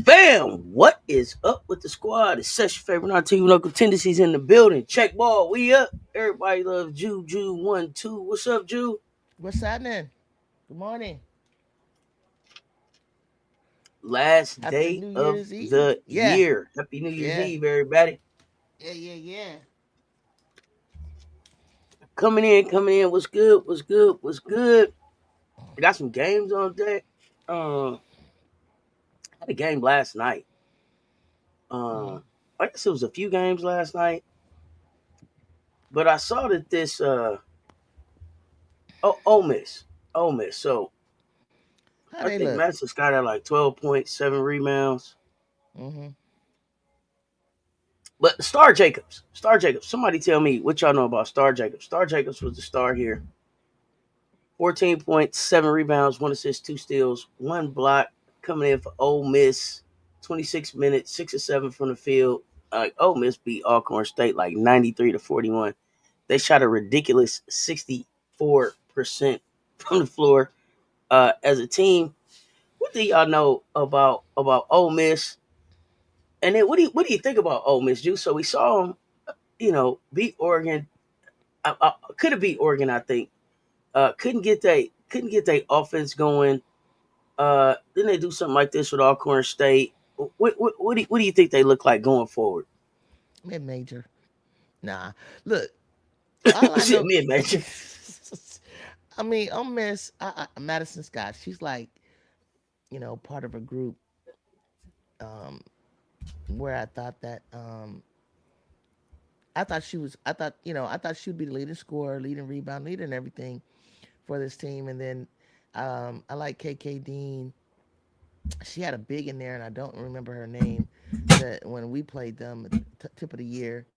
Bam! What is up with the squad? It's such your favorite non team local tendencies in the building. Check ball, we up. Everybody loves Juju 1 2. What's up, Ju? What's happening? Good morning. Last Happy day New of Year's Eve. the Yeah, year. Happy New Year's yeah, Eve, everybody. yeah. Coming in. What's good? What's good? What's good? I got some games on deck. I had a game last night. Mm-hmm. I guess it was a few games last night, but I saw that this Ole Miss, Ole Miss. So How I they think look? Madison Scott had like 12.7 rebounds. Mm-hmm. But Star Jacobs. Somebody tell me what y'all know about Star Jacobs. Star Jacobs was the star here. 14.7 rebounds, one assist, two steals, one block coming in for Ole Miss. 26 minutes, 6 or 7 from the field. Ole Miss beat Alcorn State like 93-41. They shot a ridiculous 64% from the floor. As a team, what do y'all know about Ole Miss? And then what do you think about Ole Miss, Juice? So we saw them, beat Oregon. Could have beat Oregon, I think. Couldn't get they offense going. Then they do something like this with Alcorn State. What do you think they look like going forward? Mid major. Nah. Look, all I Shit, know. mid major. I mean, I'll miss Madison Scott. She's like, part of a group um, where I thought she was. I thought she'd be the leading scorer, leading rebound, leading everything for this team. And then I like KK Dean. She had a big in there, and I don't remember her name. That when we played them at the tip of the year,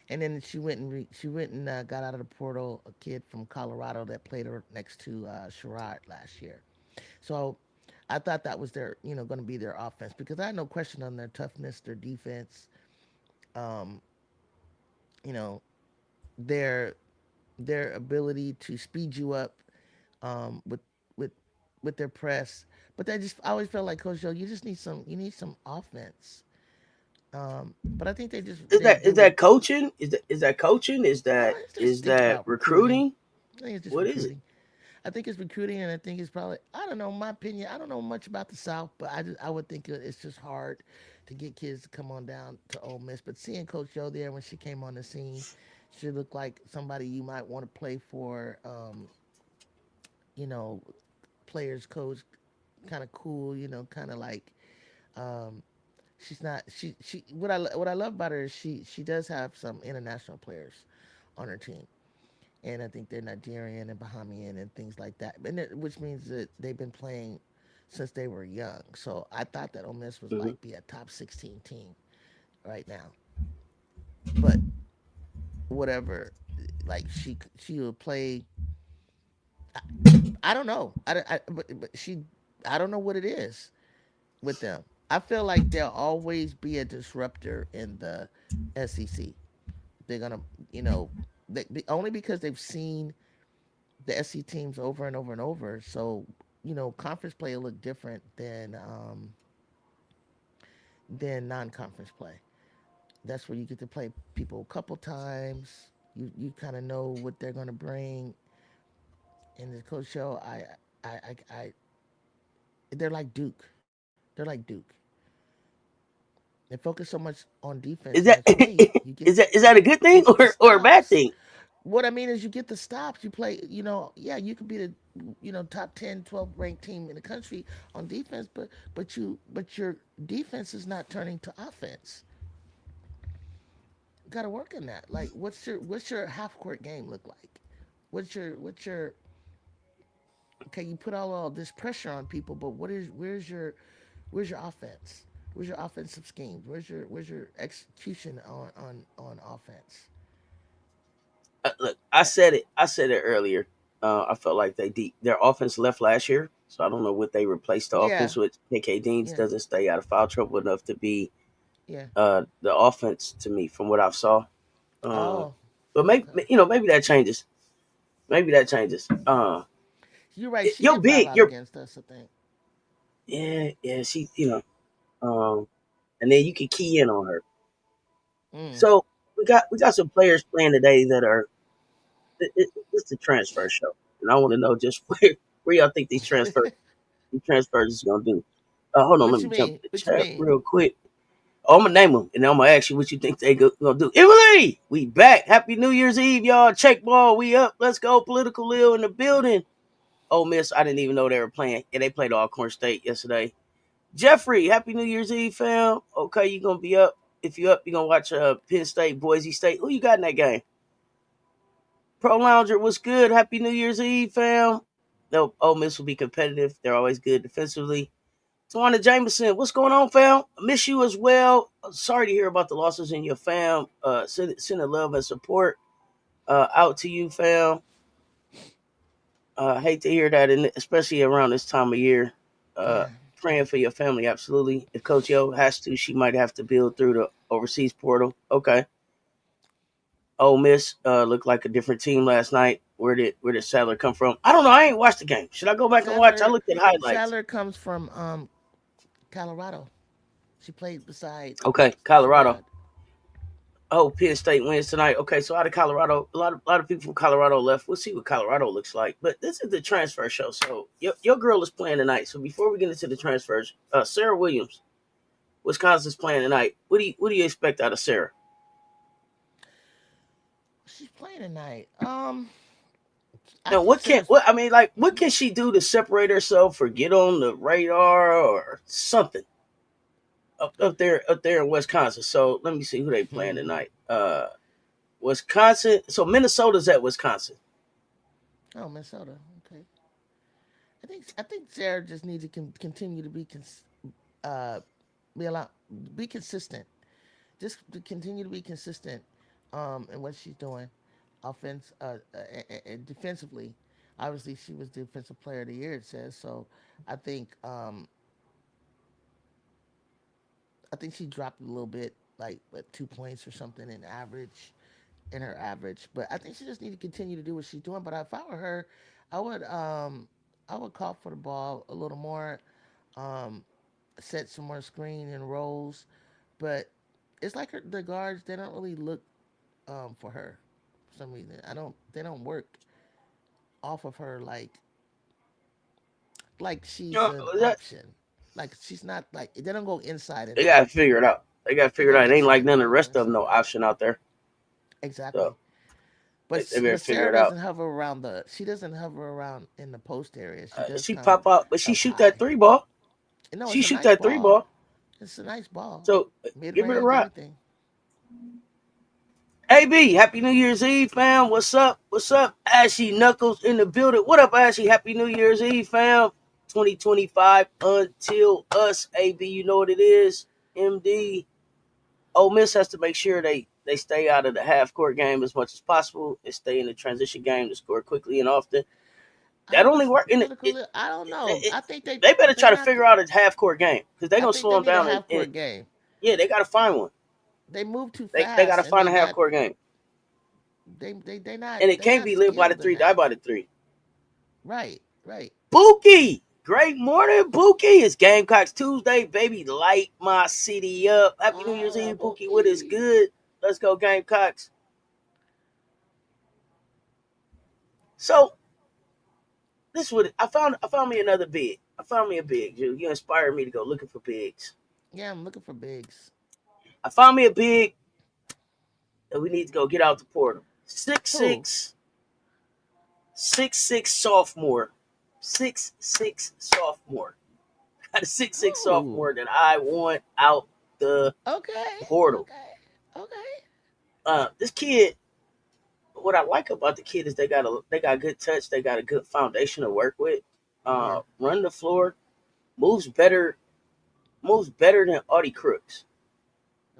and then she went and got out of the portal a kid from Colorado that played her next to Sherrod last year. So I thought that was their going to be their offense because I had no question on their toughness, their defense, um, you know their their ability to speed you up with with with their press. But I always felt like Coach Joe, you need some offense. But I think they just Is they that they is were that coaching? Is that coaching? Is I that just is think that about recruiting. recruiting? I think it's just What is it? recruiting. I think it's recruiting, and I think it's probably I don't know. My opinion, I don't know much about the South, but I would think it's just hard to get kids to come on down to Ole Miss. But seeing Coach Joe there when she came on the scene, she looked like somebody you might want to play for. You know, players coach, kind of cool. Kind of like um, she's not she. What I love about her is she does have some international players on her team, and I think they're Nigerian and Bahamian and things like that. Which means that they've been playing since they were young. So I thought that Ole Miss was Hmm. like be a top 16 team right now. But whatever, like she will play. I don't know. But she I don't know what it is with them. I feel like they'll always be a disruptor in the SEC. They're gonna, you know, only because they've seen the SC teams over and over and over. So conference play will look different than non-conference play. That's where you get to play people a couple times. You kind of know what they're going to bring. In the coach show, I they're like Duke. They're like Duke. They're like Duke. They focus so much on Is defense and that what you need. is that a good thing You get the or a bad stops. thing? What I mean is you get the stops. You play, yeah, you could be the top 10, 12 ranked team in the country on defense, but your defense is not turning to offense. Got to work on that. Like what's your half court game look like? What's your okay, you put all this pressure on people, but where's your offense? Where's your offensive schemes? Where's your execution on offense? Look, I said it. I said it earlier. I felt like their offense left last year, so I don't know what they replaced the Yeah, offense with. KK Deans yeah, doesn't stay out of foul trouble enough to be yeah. the offense to me from what I saw. Uh, Oh, but maybe okay. maybe that changes. Maybe that changes. You're right. She You're did foul big. out You're against us, I think. yeah. She and then you can key in on her. Mm. So we got some players playing today that are it's the transfer show, and I want to know just where y'all think these transfers is gonna do. Hold on, let What you me jump mean? to the What you chat mean? real quick. Oh, I'm gonna name them, and I'm gonna ask you what you think they gonna do. Emily, we back. Happy New Year's Eve, y'all. Check ball, we up. Let's go. Political Lil in the building. Oh, Miss, I didn't even know they were playing. Yeah, they played Alcorn State yesterday. Jeffrey, Happy New Year's Eve, fam. Okay, you gonna be up. If you up, you gonna watch Penn State, Boise State. Who you got in that game? Pro Lounger, what's good? Happy New Year's Eve, fam. No, Ole Miss will be competitive. They're always good defensively. Tawana Jameson, what's going on, fam? I miss you as well. Sorry to hear about the losses in your fam. Send a love and support out to you, fam. Hate to hear that, and especially around this time of year. Uh, Yeah. Praying for your family, absolutely. If Coach Yo has to, she might have to build through the overseas portal. Okay. Ole Miss looked like a different team last night. Where did Sadler come from? I don't know. I ain't watched the game. Should I go back and watch? I Sadler looked at highlights. Sadler comes from Colorado. She played beside Okay, Colorado. Sherrod. Oh, Penn State wins tonight. Okay, so out of Colorado, a lot of people from Colorado left. We'll see what Colorado looks like. But this is the transfer show, so your girl is playing tonight. So before we get into the transfers, Sarah Williams, Wisconsin's playing tonight. What do you expect out of Sarah? She's playing tonight. I Now, think Sarah's. what can she do to separate herself or get on the radar or something up there in Wisconsin? So let me see who they playing tonight. Wisconsin. So Minnesota's at Wisconsin. Oh, Minnesota. Okay. I think Sarah just needs to continue to uh be a lot be consistent. Just to continue to be consistent in what she's doing, and defensively. Obviously, she was defensive player of the year. It says so. I think um, I think she dropped a little bit, like 2 points or something in her average. But I think she just need to continue to do what she's doing. But if I were her, I would um, I would call for the ball a little more, um, set some more screen and rolls. But it's like the guards, they don't really look for her for some reason. I don't They don't work off of her like she's Uh, an that, option. Like she's not like they don't go inside and they out. gotta figure it out. They gotta They figure it go out. It ain't like inside none and of the out. Go rest of them inside no and out. option out there. Exactly. So But they better figure Sarah it out. doesn't hover around the. She doesn't hover around in the post area. She does She come pop out, but she up shoot that high. three ball. No, She it's a shoot nice that three ball. ball. It's a nice ball. So Mid give it a range, rock. everything. AB, Happy New Year's Eve, fam. What's up? What's up? Ashy Knuckles in the building. What up, Ashy? Happy New Year's Eve, fam. 2025 until us, AB. You know what it is. MD. Ole Miss has to make sure they stay out of the half court game as much as possible and stay in the transition game to score quickly and often. That How only is work in it, political? I don't know. it, I think they better they're try to not. figure out a half court game because they're I gonna think slow they them need a down half and court game. yeah, they gotta find one. They move too They gotta fast, and find a half court game. And it they're can't not be live by the skilled in three, die that. by the three. Right, right. Bookie! Great morning, Bookie. It's Gamecocks Tuesday, baby. Light my city up. Happy New Year's Ah, Eve, Bookie. What is Bookie. good? Let's go, Gamecocks. So this would I found me another bid. I found me a big, dude. You inspired me to go looking for bigs. Yeah, I'm looking for bigs. I found me a big that we need to go get out the portal. Six Who? six, 6'6" sophomore. 6'6" sophomore. Got a 6'6" Who? sophomore that I want out the Okay. portal. Okay. Okay. This kid, what I like about the kid is they got good touch, they got a good foundation to work with. Yeah. Run the floor, moves better, moves better than Audie Crooks.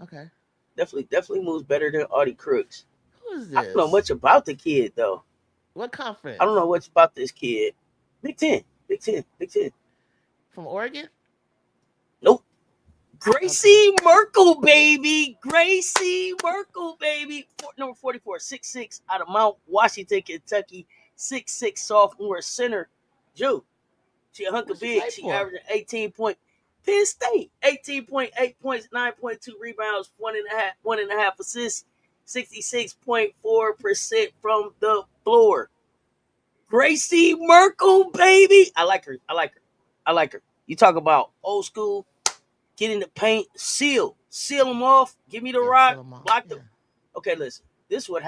Okay. Definitely moves better than Audie Crooks. Who is I don't know this? much about the kid though. What I don't conference? know much about this kid. Big Ten, Big Ten, Big Ten. From Oregon? Nope. Okay. Gracie Merkel, baby. Gracie Merkel, baby. Number 44, 6'6", out of Mount Washington, Kentucky. 6'6" sophomore center. Joe. She a hunk What of she big. play She for? averaging 18 point. Penn State, 18.8 points, 9.2 rebounds, one and a half assists, 66.4% from the floor. Gracie Merkel, baby. I like her. I like her. I like her. You talk about old school, get in the paint, seal them off, give me the Yeah, rock, sell them off. block the. Yeah. Okay, listen. This is.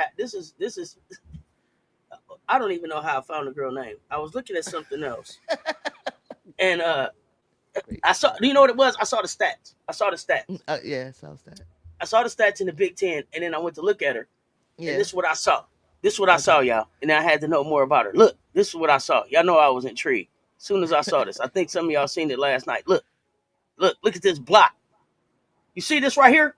I don't even know how I found the girl name. I was looking at something else, and I Gracie saw. Do you know Merkel. what it was? I saw the stats. I saw the stats. Yeah, sounds that. I saw the stats in the Big Ten, and then I went to look at her, and Yeah. this is what I saw. This is what I saw, Okay. y'all, and I had to know more about her. Look, this is what I saw. Y'all know I was intrigued. As soon as I saw this, I think some of y'all seen it last night. Look at this block. You see this right here?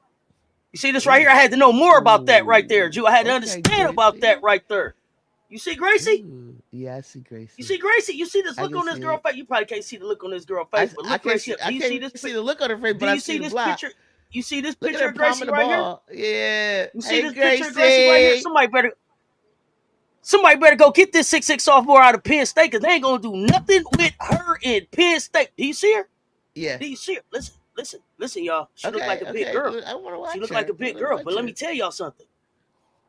You see this right here? Ooh. I had to know more about that right there, Ooh. Jew. I had to Okay, understand about that Gracie. right there. You see Gracie? Ooh. Yeah, I see You Gracie. see Gracie? You see this I look can on this see girl it. face? You probably can't see the look on this girl face, but I look can't Gracie see. up. I Do you can't see even this? see the look on her face, Do but I you see see the this block. picture? You see this Look at picture her of palming Gracie the right here? ball. Yeah. You see Hey, this picture of Gracie right here? Gracie. Somebody better go get this 6'6" sophomore out of Penn State because they ain't gonna do nothing with her in Penn State. Do you see her? Yeah. Do you see her? Listen, y'all. She looked like Okay. a big Okay. girl. I want to She watch looked like a her. I big want to girl. But watch let me her. tell y'all something.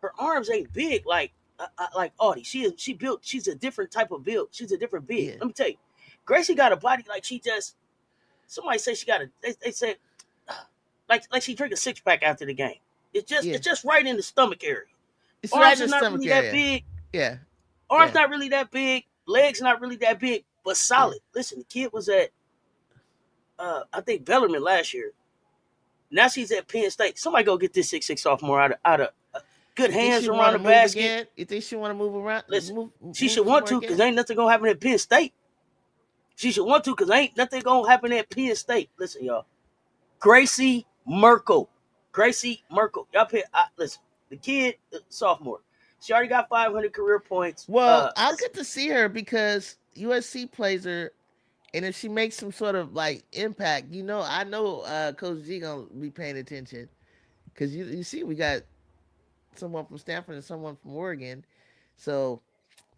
Her arms ain't big like Audie. She built. She's a different type of build. She's a different big. Yeah. Let me tell you, Gracie got a body like she just. Somebody say she got a. They said like she drink a 6-pack after the game. Yeah. It's just right in the stomach area. It's right in Arms are the not stomach really that area. big. Yeah. Arms Yeah. not really that big. Legs not really that big, but Yeah. solid. Listen, the kid was at I think Bellarmine last year. Now she's at Penn State. Somebody go get this 6'6" sophomore out of good You think hands she around want to the move basket. again? You think she want to move around, Listen, she move should want somewhere to because again? ain't nothing gonna happen at Penn State. She should want to because ain't nothing gonna happen at Penn State. Listen, y'all. Gracie Merkel. Gracie Merkel. Y'all pay, listen, the kid, sophomore. She already got 500 career points. Well, I'll get to see her because USC plays her, and if she makes some sort of like impact, I know Coach G gonna be paying attention because you see we got someone from Stanford and someone from Oregon, so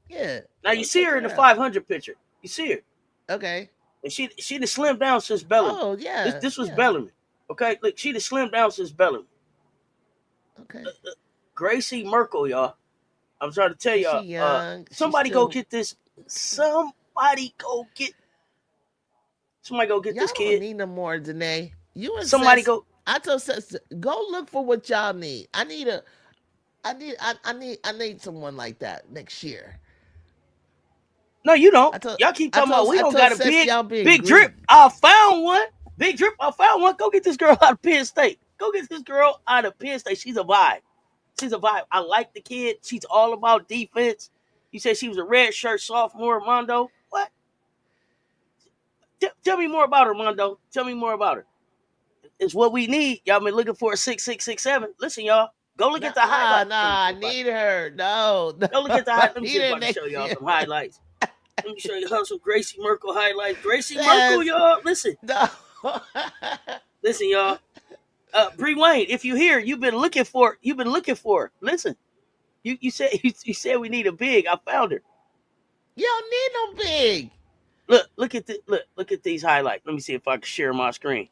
yeah, Now you go see check her in her the out. 500 picture. You see her. Okay. And she done slimmed down since Bellarmine. Oh This yeah, this was yeah. Bellarmine. Okay, look, she done slimmed down since Bellarmine. Okay. Gracie Merkel, y'all. I'm trying to tell And she y'all. young. She's Somebody go still. get this. Somebody go get. Somebody go get Y'all this don't kid. need no more, Danae. You and Somebody Sess. go. I told Sess, go look for what y'all need. I need a. I need someone like that next year. No, you don't. I told Y'all keep talking about we I don't told got a Sess big y'all being big drip. greedy. I found one. Big drip. I found one. Go get this girl out of Penn State. Go get this girl out of Penn State. She's a vibe. She's a vibe. I like the kid. She's all about defense. You said she was a red shirt sophomore, Mondo. What? Tell me more about her, Mondo. Tell me more about her. It's what we need. Y'all been looking for a 6'6", 6'7". Listen, y'all. Go look at the Nah, highlight. Let me nah. see I if I need her. No, no. go look at the I highlight. Let me see need if her I can show next y'all year. some highlights. Let me show you how some Gracie Merkel highlights. Gracie Merkel, Sess, y'all. Listen, no. listen, y'all. Bree Wayne, if you here, you've been looking for. You've been looking for. Listen, you said you said we need a big. I found her. You don't need no big. Look at these highlights. Let me see if I can share my screen.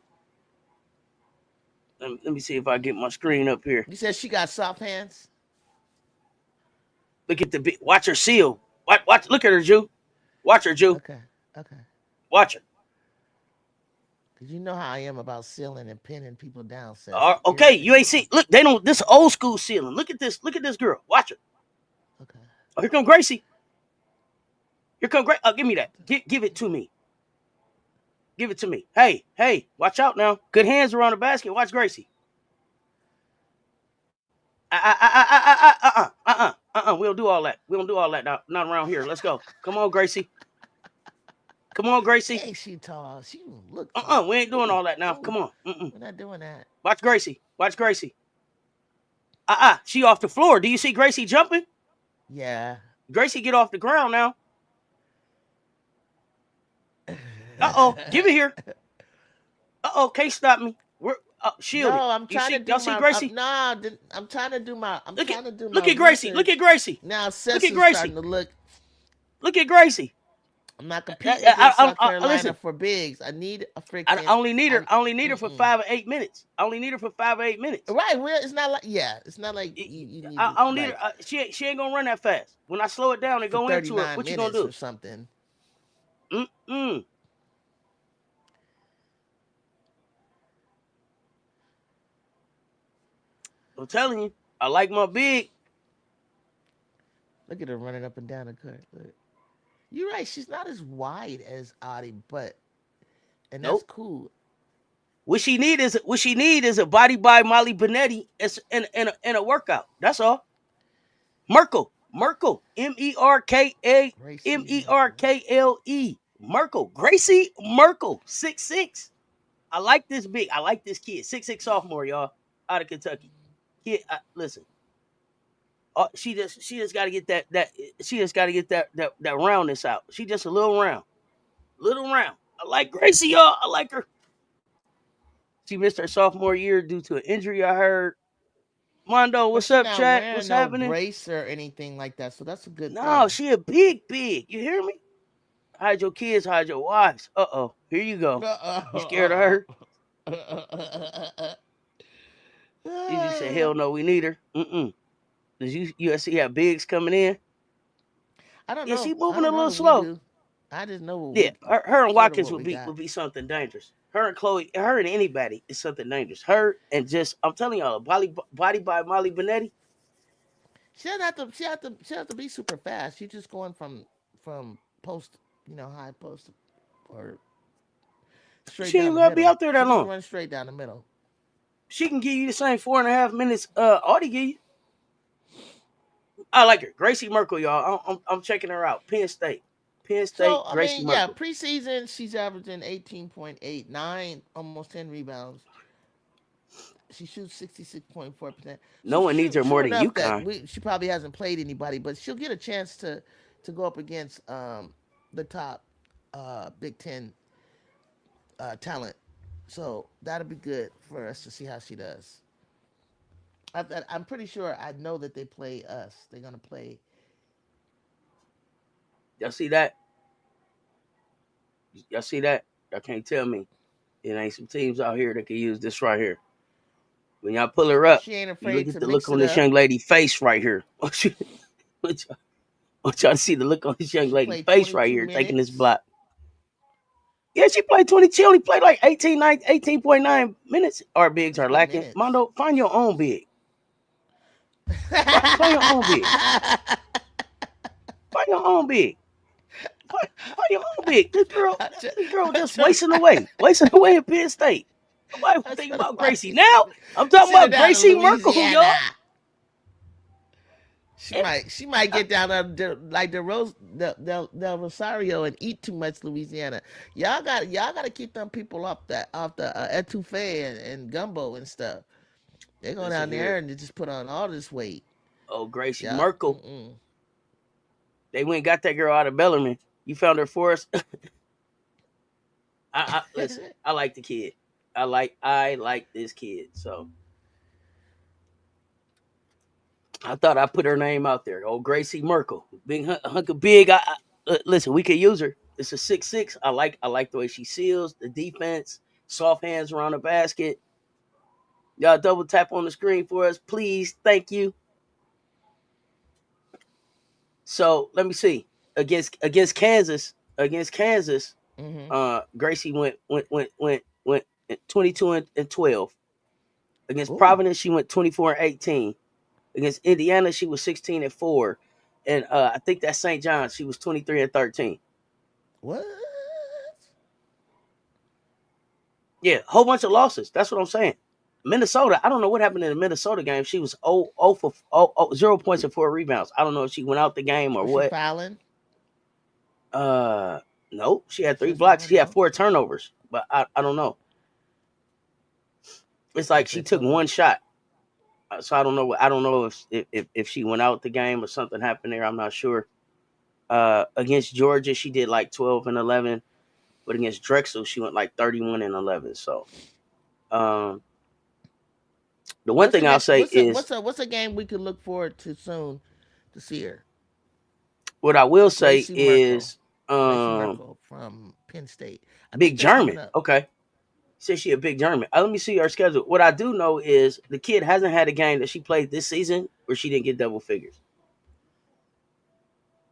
Let me see if I get my screen up here. You said she got soft hands. Look at the big. Watch her seal. Watch. Look at her, Jew. Watch her, Jew. Okay. Okay. Watch her. Cause you know how I am about sealing and pinning people down, Seth. It Okay, you irritates ain't me. see. Look, they don't. This old school ceiling. Look at this. Look at this girl. Watch her. Okay. Oh, here come Gracie. Here come Gracie. Give me that. Give it to me. Give it to me. Hey, hey, watch out now. Good hands around the basket. Watch Gracie. We don't do all that. We don't do all that now. Not around here. Let's go. Come on, Gracie. Come on, Gracie. Dang, she tall. She look tall. We ain't doing Ooh, all that now. ooh. Come on. We're not doing that. Watch Gracie. Watch Gracie. She off the floor. Do you see Gracie jumping? Yeah. Gracie get off the ground now. Give it here. Can't stop me. We're shielded. No, I'm You trying to see? do Y'all see my. Gracie? No, I'm trying to do my. I'm Look at trying to do look my at Gracie. Look at research. Gracie. Now, Look at Sess's starting Gracie. to look. Look at Gracie. I'm not competing against South Carolina Listen. for bigs. I need a I freaking. only need her. I'm. I only need her for Mm-mm. 5 or 8 minutes. I only need her for 5 or 8 minutes. Right. Well, it's not like. Yeah. It's not like you need I don't need her. like She ain't gonna run that fast. When I slow it down and for go into her, 39 what you gonna minutes do? or something. Mm. I'm telling you, I like my big. Look at her running up and down the court. Look. You're right. She's not as wide as Audie, but and that's Nope. cool. What she need is a body by Molly Benetti in a workout. That's all. Merkel, Gracie Merkel. Merkle, Merkel, Gracie Merkel, 6'6". I like this big. I like this kid, 6'6" sophomore, y'all, out of Kentucky. Kid, listen, she just got to get that she just got to get that roundness out. She just a little round, little round. I like Gracie, y'all. I like her. She missed her sophomore year due to an injury. I heard. Mondo, But what's she up, not chat? wearing What's no happening? brace or anything like that, so that's a good No, thing. she a big. You hear me? Hide your kids, hide your wives. Here you go. You scared of her? Gigi said, hell no, we need her. Does USC have bigs coming in? I don't Yeah, know. she I moving a don't know little that we slow. do. I just know what Yeah, we her and sort of Watkins what we got. would be something dangerous. Her and Chloe, her and anybody is something dangerous. Her and just, I'm telling y'all, body by Molly Benetti. She doesn't have to. She have to be super fast. She's just going from post, high post or straight She down ain't the gonna be middle. out there She that just long. runs straight down the middle. She can give you the same 4.5 minutes. Audie give you. I like her. Gracie Merkel, y'all. I'm checking her out. Penn So State, I Gracie mean, yeah, Merkel. preseason she's averaging 18.8, nine, almost 10 rebounds. She shoots 66.4%. So No one needs her true more than enough that UConn. she probably hasn't played anybody, but she'll get a chance to go up against the top Big Ten talent. So that'll be good for us to see how she does. I'm pretty sure I know that they play us. They're gonna play. Y'all see that? Y'all see that? Y'all can't tell me it ain't some teams out here that can use this right here. When y'all pull her up, She ain't you look afraid at to the look mix on it this up. young lady's face right here. Want y'all to see the look on this young She lady's played face right 22 here, taking this minutes. block. Yeah, she played 20. She only played like 18.9 minutes. Our bigs That's are good lacking. minutes. Mondo, find your own big. Find your own big. Find your own big. Find your own big. I try, This girl I just try, wasting away in Penn State. Nobody I think try to about find Gracie. me Now I'm talking send her about down to Gracie Merkel, Louisiana. y'all. She And, might she might get down there like the Rose Del Rosario and eat too much Louisiana. Y'all got to keep them people off the etouffee and gumbo and stuff. They go listen down there here. and they just put on all this weight. Oh, Gracie Yep. Merkel. Mm-mm. They went and got that girl out of Bellarmine. You found her for us. I listen. I like the kid. I like this kid. So I thought I put her name out there. Oh, Gracie Merkel, big hunk of big. Listen. We could use her. It's a 6'6". I like the way she seals the defense. Soft hands around the basket. Y'all double tap on the screen for us, please. Thank you. So let me see. Against Kansas. Against Kansas. Mm-hmm. Gracie went 22 and 12. Against Ooh, Providence, she went 24 and 18. Against Indiana, she was 16 and 4. And I think that St. John's, she was 23 and 13. what? Yeah, whole bunch of losses. That's what I'm saying. Minnesota, I don't know what happened in the Minnesota game. She was 0 points and 4 rebounds. I don't know if she went out the game or Was she what. fouling? Uh, nope. She had She three was blocks. fouling. She had No. 4 turnovers, but I don't know. It's like Okay, she took so one shot. So I don't know. I don't know if she went out the game or something happened there. I'm not sure. Against Georgia, she did like 12 and 11, but against Drexel, she went like 31 and 11. So um, the one what's the thing I'll next? say is What's a game we could look forward to soon to see her? what I will say Gracie Merkel. is Gracie um, Merkel from Penn State. I Big think they're coming German. up. Okay, says she a big German. Let me see her schedule. What I do know is the kid hasn't had a game that she played this season where she didn't get double figures.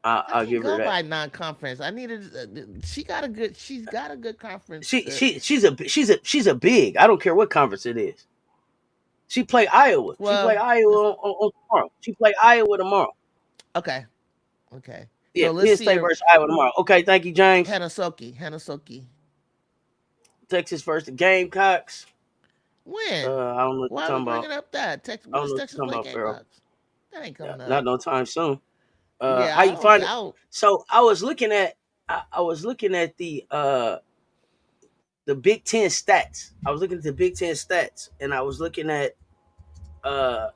I I'll can't give her go that. by non-conference. I needed. She got a good. She's got a good conference. She's a big. I don't care what conference it is. She play Iowa. She play Well, Iowa this. on tomorrow. She play Iowa tomorrow. Okay. Okay. Yeah, So let's Penn see State her. versus Iowa tomorrow. Okay, thank you, James. Hanasoki. Hanasoki. Texas versus the Gamecocks. When? I don't know what Why are you're we talking about. bringing up that? Texas. I When don't does know what Texas you're talking play about, Pharaoh. Gamecocks? That ain't Yeah, coming not up. no time soon. Yeah, How I you don't. find it? I So I was looking at I was looking at the Big Ten stats. I was looking at the Big Ten stats, and I was looking at uh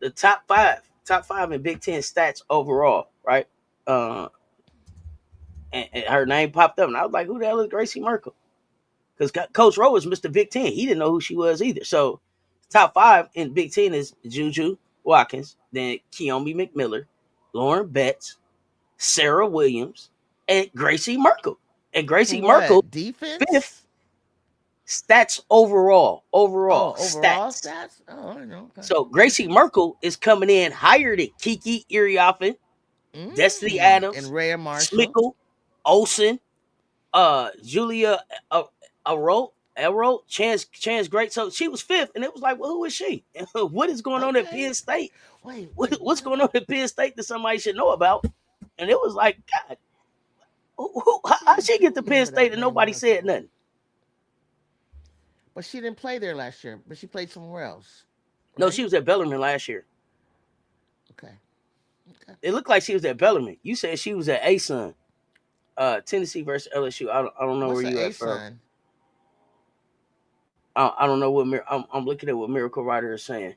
the top five in Big Ten stats overall, right? Uh, and her name popped up, and I was like, "Who the hell is Gracie Merkel?" Because Coach Rowe was Mr. Big Ten. He didn't know who she was either. So top five in Big Ten is Juju Watkins, then Keomi McMiller, Lauren Betts, Sarah Williams, and Gracie Merkel. And for Gracie Merkel what fifth defense? stats overall. Oh, Overall overall stats. stats. Oh, I know. Okay. So Gracie Okay. Merkel is coming in higher than Kiki Iriafen, Destiny And Adams, Rhea Marshall. Smickle, Olsen, Julia uh, Chance Great. So she was fifth, and it was like, well, who is she? What is going on at Okay. Penn State? Wait, What's what? going on at Penn State that somebody should know about? And it was like, God, how I she get do to Penn remember State that and name, nobody said Marshall. nothing? But she didn't play there last year. But she played somewhere else, No, she right? was at Bellarmine last year. Okay. Okay. It looked like she was at Bellarmine. You said she was at ASUN. Tennessee versus LSU. I don't know where What's an you A at, Furl. sign? I don't know what I'm looking at what Miracle Rider is saying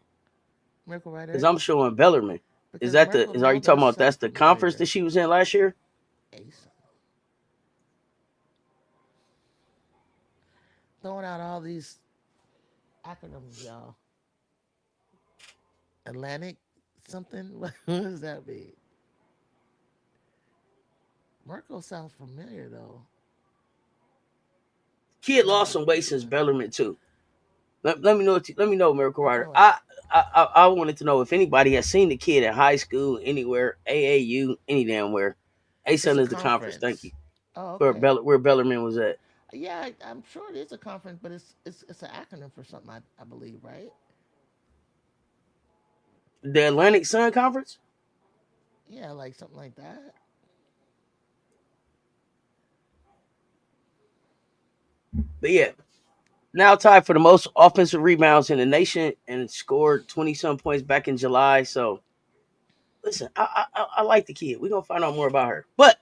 Miracle because Rider? I'm showing Bellarmine. Is Because that Miracle are you Mall talking does about that's sound the conference that familiar. she was in last year? A sign. Throwing out all these acronyms, y'all. Atlantic something? What does that mean? Miracle sounds familiar though. Kid lost Miracle some weight since Rider. Bellarmine too. Let me know. Let me know, Miracle Rider. Miracle Rider. I wanted to know if anybody has seen the kid in high school, anywhere, AAU, any damn where. It's ASUN a is the conference. Thank you conference. Oh, for okay. Where Bellarmine was at. Yeah, I'm sure it is a conference, but it's an acronym for something, I believe, right? The Atlantic Sun Conference. Yeah, like something like that. But yeah, now tied for the most offensive rebounds in the nation and scored 20 some points back in July. So listen, I like the kid. We're gonna find out more about her. But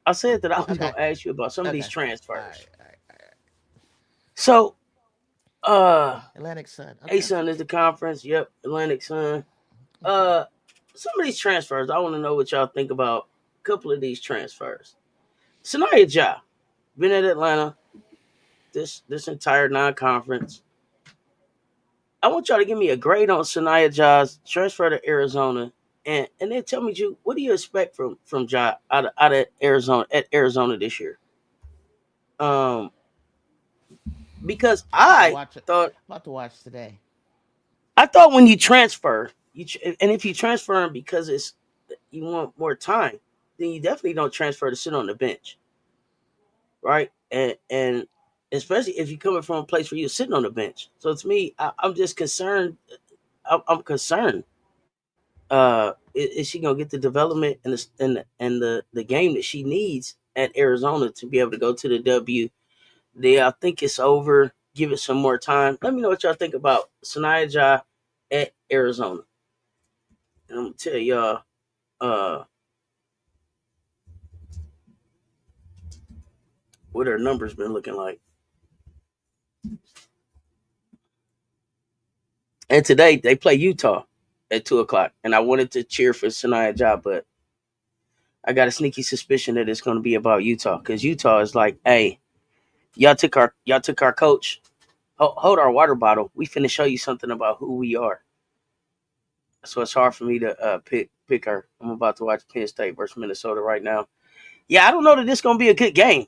I said that I was Okay. gonna ask you about some of these Okay. All right. transfers. All right. All right. So uh Atlantic Sun. Okay. ASUN is the conference. Yep, Atlantic Sun. Okay. Uh some of these transfers, I want to know what y'all think about a couple of these transfers. Sanaya Ja, been at Atlanta this entire non-conference. I want y'all to give me a grade on Sanaya Ja's transfer to Arizona, and then tell me, you, what do you expect from Ja out of Arizona at Arizona this year? Um, because I'm about to watch it. thought I'm about to watch today. I thought when you transfer, and if you transfer him because it's you want more time, then you definitely don't transfer to sit on the bench, right? and especially if you're coming from a place where you're sitting on the bench. So to me, I'm just concerned. I'm concerned. Is she gonna get the development and the game that she needs at Arizona to be able to go to the W? I think it's over. Give it some more time. Let me know what y'all think about Sanaya Ja at Arizona. And I'm gonna tell y'all uh, what her numbers been looking like. And today they play Utah at 2 o'clock. And I wanted to cheer for Sanaya Ja, but I got a sneaky suspicion that it's gonna be about Utah because Utah is like, hey, y'all took our coach. Hold our water bottle. We finna show you something about who we are. So it's hard for me to pick her. I'm about to watch Penn State versus Minnesota right now. Yeah, I don't know that this gonna be a good game.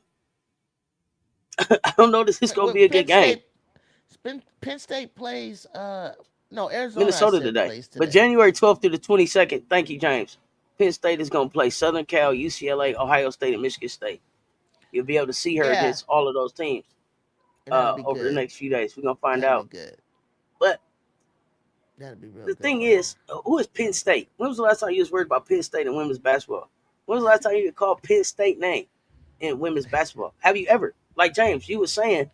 I don't know that this gonna be With a good game. Penn State plays. No, Arizona. I Minnesota said today, plays but today. January 12th through the 22nd. Thank you, James. Penn State is gonna play Southern Cal, UCLA, Ohio State, and Michigan State. You'll be able to see her Yeah, against all of those teams and that'll be over the good. next few days. We're gonna find That'll be out. good. But That'll be real the good thing for her. is, who is Penn State? When was the last time you was worried about Penn State and women's basketball? When was the last time you even called Penn State name in women's basketball? Have you ever? Like James, you were saying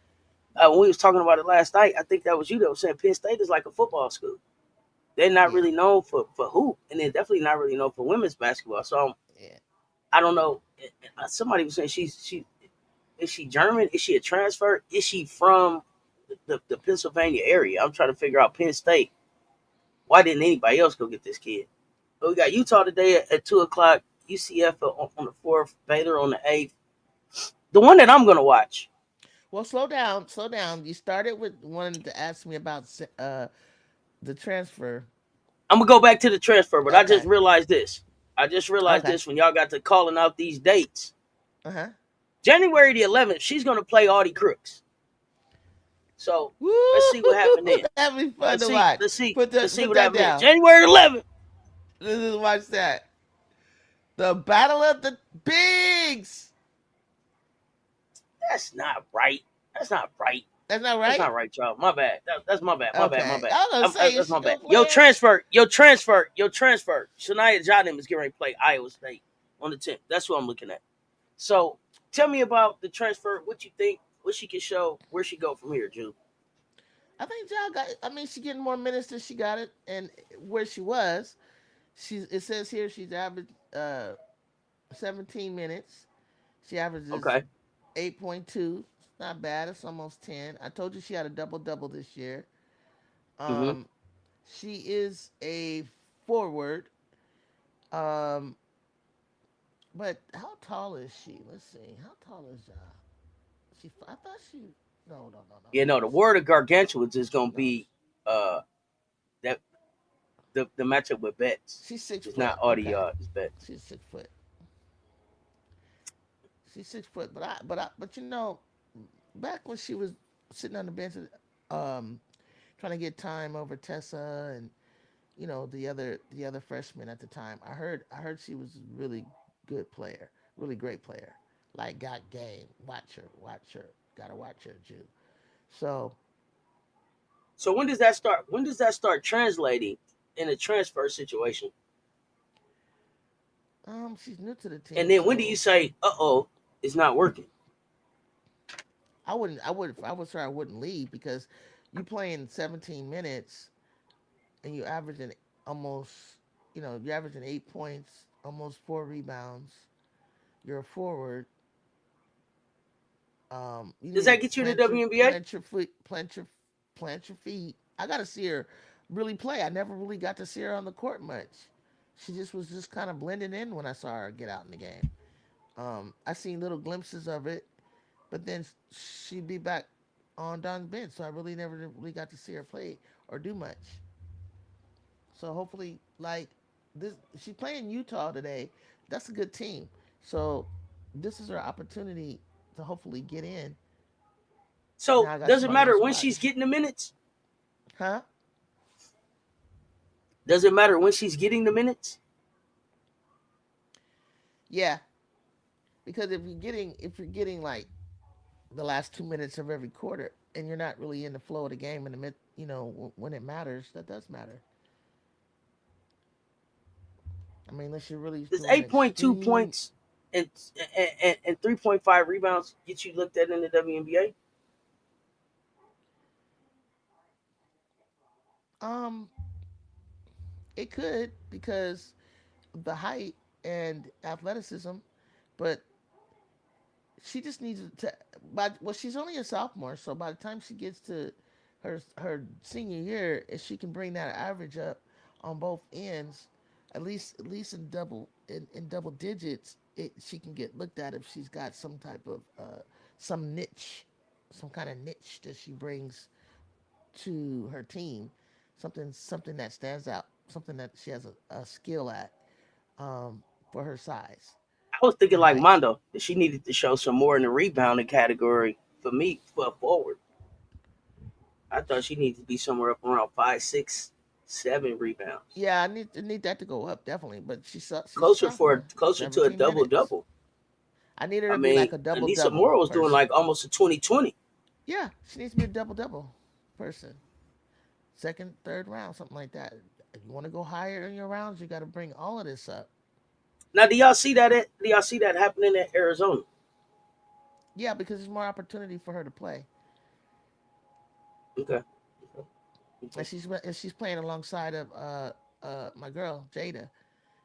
when we was talking about it last night. I think that was you that was saying Penn State is like a football school. They're not Yeah, really known for hoop, and they're definitely not really known for women's basketball. So yeah, I don't know. Somebody was saying she is she German? Is she a transfer? Is she from the Pennsylvania area? I'm trying to figure out Penn State. Why didn't anybody else go get this kid? But we got Utah today at 2 o'clock. UCF on the 4th. Baylor on the 8th. The one that I'm gonna watch. Well, slow down, slow down. You started with wanting to ask me about the transfer. I'm gonna go back to the transfer, but I just Okay, realized this. I just realized okay. this when y'all got to calling out these dates. Uh huh. January the 11th, she's gonna play Audie Crooks. So Woo! let's see what happened then. That'd be fun Let's to see. watch. Let's see. Put Let's see put what that happened then. down. January 11th. Let's just watch that. The battle of the bigs. That's not right. That's not right. That's not That's right. not right, y'all. My bad. That's my bad. My bad. My Okay, bad. I was gonna say, is That's she my bad. gonna play her? Yo, transfer. Shania Jordan is getting ready to play Iowa State on the 10th. That's what I'm looking at. So tell me about the transfer. What you think? What she can show? Where she go from here, Jew? I think Ja got. I mean, she getting more minutes than she got it, and where she was, she's. It says here she's averaged 17 minutes. She averages Okay. 8.2. It's not bad. It's almost 10. I told you she had a double double this year. Mm-hmm. Um, she is a forward. Um, but how tall is she? Let's see. How tall is Ja? She. I thought she. No, no, no, no. Yeah, no. Let The me see. word of gargantuans is gonna No, be uh that the matchup with Betts. she's 6 It's not foot. Audie. Okay, It's Betts. she's 6 foot. She's 6 foot. But you know, back when she was sitting on the bench, um, trying to get time over Tessa and the other freshmen at the time. I heard she was a really good player, really great player. Like got game. Watch her. Gotta watch her, Jew. So So when does that start? When does that start translating in a transfer situation? she's new to the And team, then when do you so say, "Uh-oh, it's not working"? I would if I was her, I wouldn't leave because you playing 17 minutes and you averaging almost you're averaging 8 points, almost 4 rebounds. You're a forward. You Does need to that get you in the plant your WNBA? plant your foot plant your feet. I gotta see her really play. I never really got to see her on the court much. She just was just kind of blending in when I saw her get out in the game. I seen little glimpses of it, but then she'd be back on Don's bench, so I really never really got to see her play or do much. So hopefully, like this, she playing Utah today. That's a good team. So this is her opportunity to hopefully get in. Now So I got does it somebody matter else to when she's watch. getting the minutes? Huh? Does it matter when she's getting the minutes? Yeah, because if you're getting like the last 2 minutes of every quarter, and you're not really in the flow of the game in the mid. When it matters, that does matter. I mean, unless you're really Does doing 8.2 extremely. points and, and 3.5 rebounds get you looked at in the WNBA? Um, it could because of the height and athleticism, but she just needs to. But well, she's only a sophomore, so by the time she gets to her senior year, if she can bring that average up on both ends, at least in double digits, she can get looked at if she's got some type of some niche, some kind of niche that she brings to her team, something that stands out, something that she has a skill at um, for her size I was thinking and like height. Mondo that she needed to show some more in the rebounding category for me for a forward. I thought she needed to be somewhere up around 5, 6, 7 rebounds, Yeah, I need that to go up definitely. But she's a sophomore, closer to a 17 double minutes. double. I need her I to be like mean, a double Anissa double Moore was doing person. like almost a 20-20. Yeah, she needs to be a double double person. Second, third round, something like that. If you want to go higher in your rounds, you got to bring all of this up. Now, do y'all see that? Do y'all see that happening in Arizona? Yeah, because there's more opportunity for her to play, Okay, and okay, she's playing alongside of my girl Jada.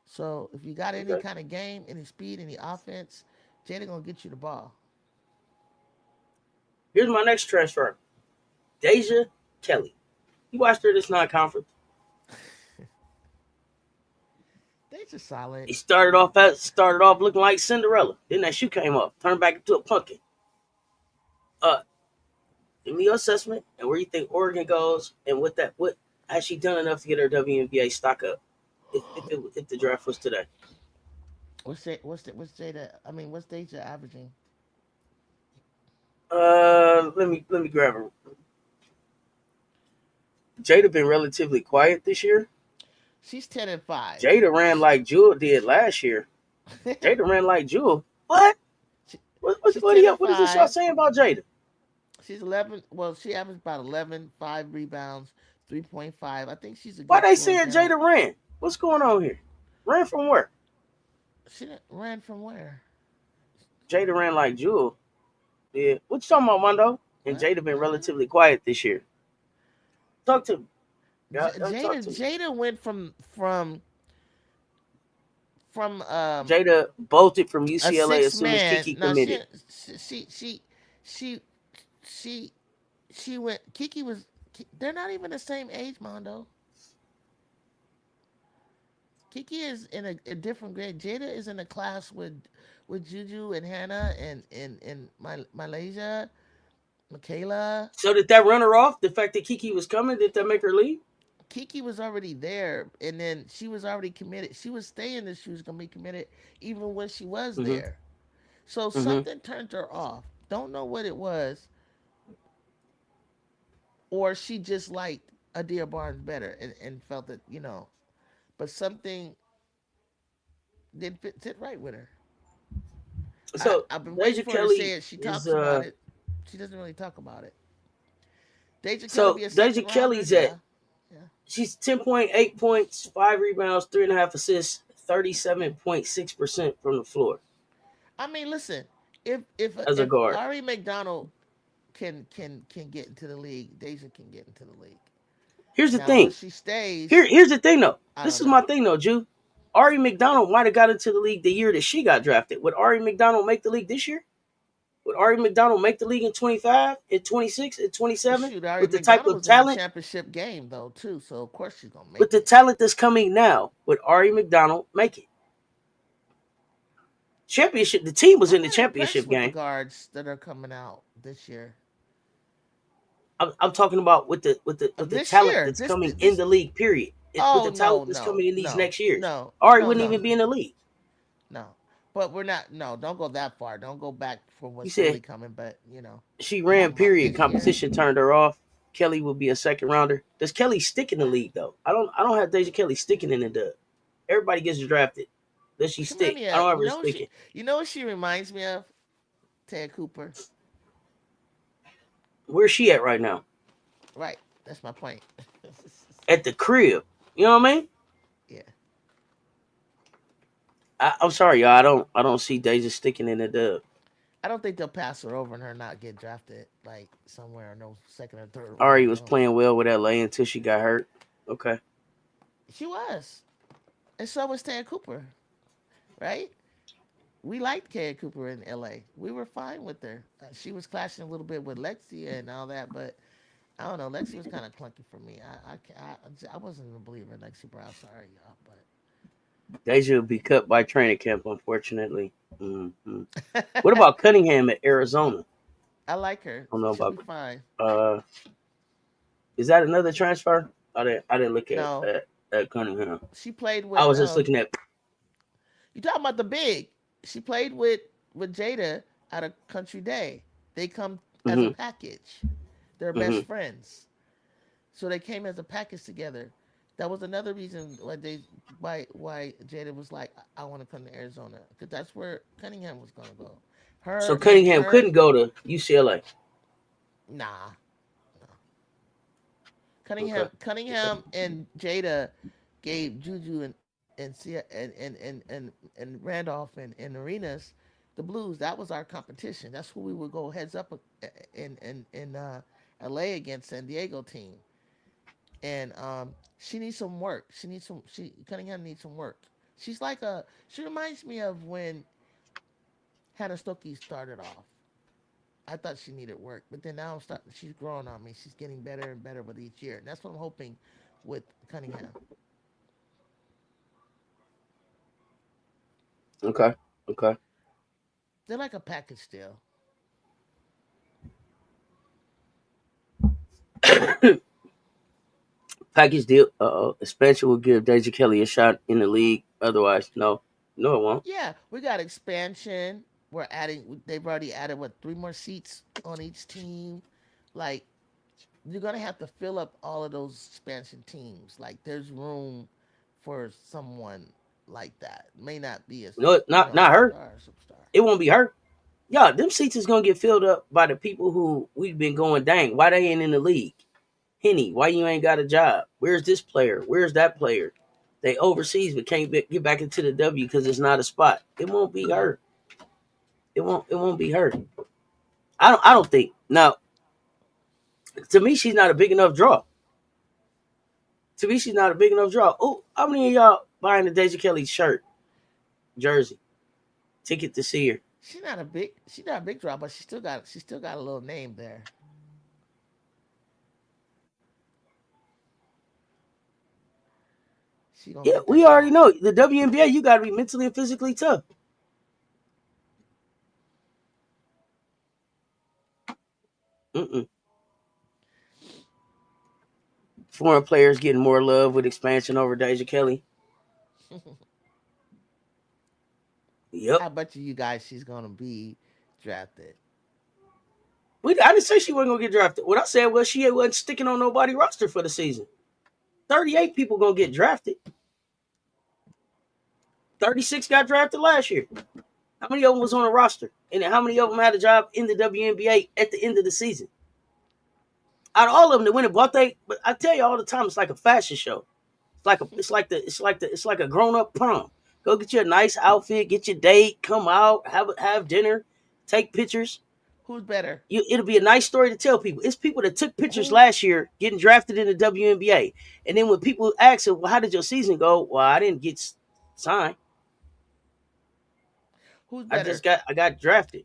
So if you got any okay. kind of game, any speed, any offense, Jada gonna get you the ball. Here's my next transfer, Deja Kelly. You watched her this non-conference. They just solid. He started off looking like Cinderella. Then that shoe came off, turned back into a pumpkin. Uh, Give me your assessment and where you think Oregon goes, and what has she done enough to get her WNBA stock up? If the draft was today, What's Jada? I mean, what's Deja averaging? let me grab her. Jada been relatively quiet this year. She's 10-5. Jada ran like Jewel did last year. Jada ran like Jewel. What? she, What? What? she's What, ten y'all, and what is this y'all five. saying about Jada? She's 11. Well, she averaged about 11, 5 rebounds, 3.5. I think she's a Why good they floor saying general. Jada ran? What's going on here? Ran from where? She ran from where? Jada ran like Jewel. Yeah. What you talking about, Mondo? And What? Jada been relatively quiet this year. Talk to me. Talk Jada to me. Jada went from Jada bolted from a UCLA as six soon as man. Kiki No, committed. she she she went. Kiki was. They're not even the same age, Mondo. Kiki is in a different grade. Jada is in a class with Juju and Hannah and Malaysia, Michaela. So did that run her off? The fact that Kiki was coming, did that make her leave? Kiki was already there, and then she was already committed. She was staying that she was gonna be committed even when she was Mm-hmm. there. So Mm-hmm. something turned her off. Don't know what it was, or she just liked Adia Barnes better and felt that but something didn't sit right with her. So I've been waiting Deja for her to say Kelly it. She is talks about it. She doesn't really talk about it. Deja Kelly so be a Deja second rounder? Kelly's at Yeah. Yeah. she's 10.8 points, 5 rebounds, 3.5 assists, 37.6% from the floor I mean, listen, if as a if guard. Ari McDonald can get into the league, Deja can get into the league. Here's the Now, where thing. she stays, Here's the thing though. I This don't is my know. thing though, Jew. Ari McDonald might have got into the league the year that she got drafted. Would Ari McDonald make the league this year? Would Ari McDonald make the league in 25, in 26, in Well, 27 shoot, Ari with the type McDonald of was in the talent championship game though too, so of course she's gonna with make the it. talent that's coming now? Would Ari McDonald make it? Championship. The team was I'm in the not impressed championship with the game. guards that are coming out this year. I'm talking about with the This talent year, that's coming in this. the league. Period. With Oh the talent no, that's no, coming in these no, next years, no, Ari no, wouldn't no, even be in the league. no. But we're not. No, don't go that far. Don't go back for You what's really said coming. But she I'm ran. talking about Period. this year. Competition turned her off. Kelly will be a second rounder. Does Kelly stick in the league though? I don't have Deja Kelly sticking in the dub. Everybody gets drafted. Does she She remind stick? me I of don't have her sticking. what she reminds me of? Ted Cooper. Where's she at right now? Right. That's my point. At the crib. You know what I mean? Yeah. I'm sorry, y'all. I don't see Deja sticking in the dub. I don't think they'll pass her over and her not get drafted like somewhere in no second or third Ari round. was No. playing well with LA until she got hurt. Okay. She was. And so was Tan Cooper, right? We liked Karen Cooper in LA. We were fine with her. She was clashing a little bit with Lexi and all that, but I don't know. Lexi was kind of clunky for me. I wasn't a believer in Lexi Brown. Sorry, y'all, Deja will be cut by training camp, unfortunately. Hmm. What but about Cunningham at Arizona? I like her. I don't know She'll be about. fine. Uh, is that another transfer? I didn't look at No, at Cunningham. she played I with. was just looking at. You talking about the big? She played with Jada at a Country Day. They come as a Hmm. package. They're best Hmm. friends, so they came as a package together. That was another reason why Jada was like, I want to come to Arizona because that's where Cunningham was gonna go. So Her and Cunningham her, couldn't go to UCLA. nah, no. Okay. Cunningham and Jada gave Juju and Randolph and Arenas the Blues. That was our competition. That's who we would go heads up in LA against San Diego team. And she needs some work. She Cunningham needs some work. She reminds me of when Hannah Stokey started off. I thought she needed work, but then now she's growing on me. She's getting better and better with each year. And that's what I'm hoping with Cunningham. Okay. Okay. They're like a package deal. Package deal. Expansion will give Deja Kelly a shot in the league. Otherwise, no. No, it won't. Yeah, we got expansion. We're adding. They've already added what 3 more seats on each team. Like you're gonna have to fill up all of those expansion teams. Like there's room for someone like that. May not be a No, not a her. star, superstar. It won't be her. Yeah, them seats is gonna get filled up by the people who we've been going. Dang, why they ain't in the league? Henny, why you ain't got a job? Where's this player? Where's that player? They overseas but can't get back into the W because it's not a spot. It won't be Yeah. her. It won't. It won't be her. I don't think. Now, to me, she's not a big enough draw. To me, she's not a big enough draw. Oh, how many of y'all buying the Deja Kelly shirt, jersey, ticket to see her? She's not a big draw, but she still got a little name there. She gonna Yeah, get that we already shot. know the WNBA. You got to be mentally and physically tough. Mm-mm. Foreign players getting more love with expansion over Deja Kelly. Yep. I bet you guys she's gonna be drafted. I didn't say she wasn't gonna get drafted. What I said was she wasn't sticking on nobody roster for the season. 38 people gonna get drafted. 36 got drafted last year. How many of them was on a roster? And then how many of them had a job in the WNBA at the end of the season? Out of all of them that went and bought but I tell you all the time, it's like a fashion show. It's like a grown up prom. Go get you a nice outfit, get your date, come out, have dinner, take pictures. Who's better? It'll be a nice story to tell people. It's people that took pictures Who last year getting drafted in the WNBA, and then when people ask them, "Well, how did your season go?" Well, I didn't get signed. who's I just better? got drafted.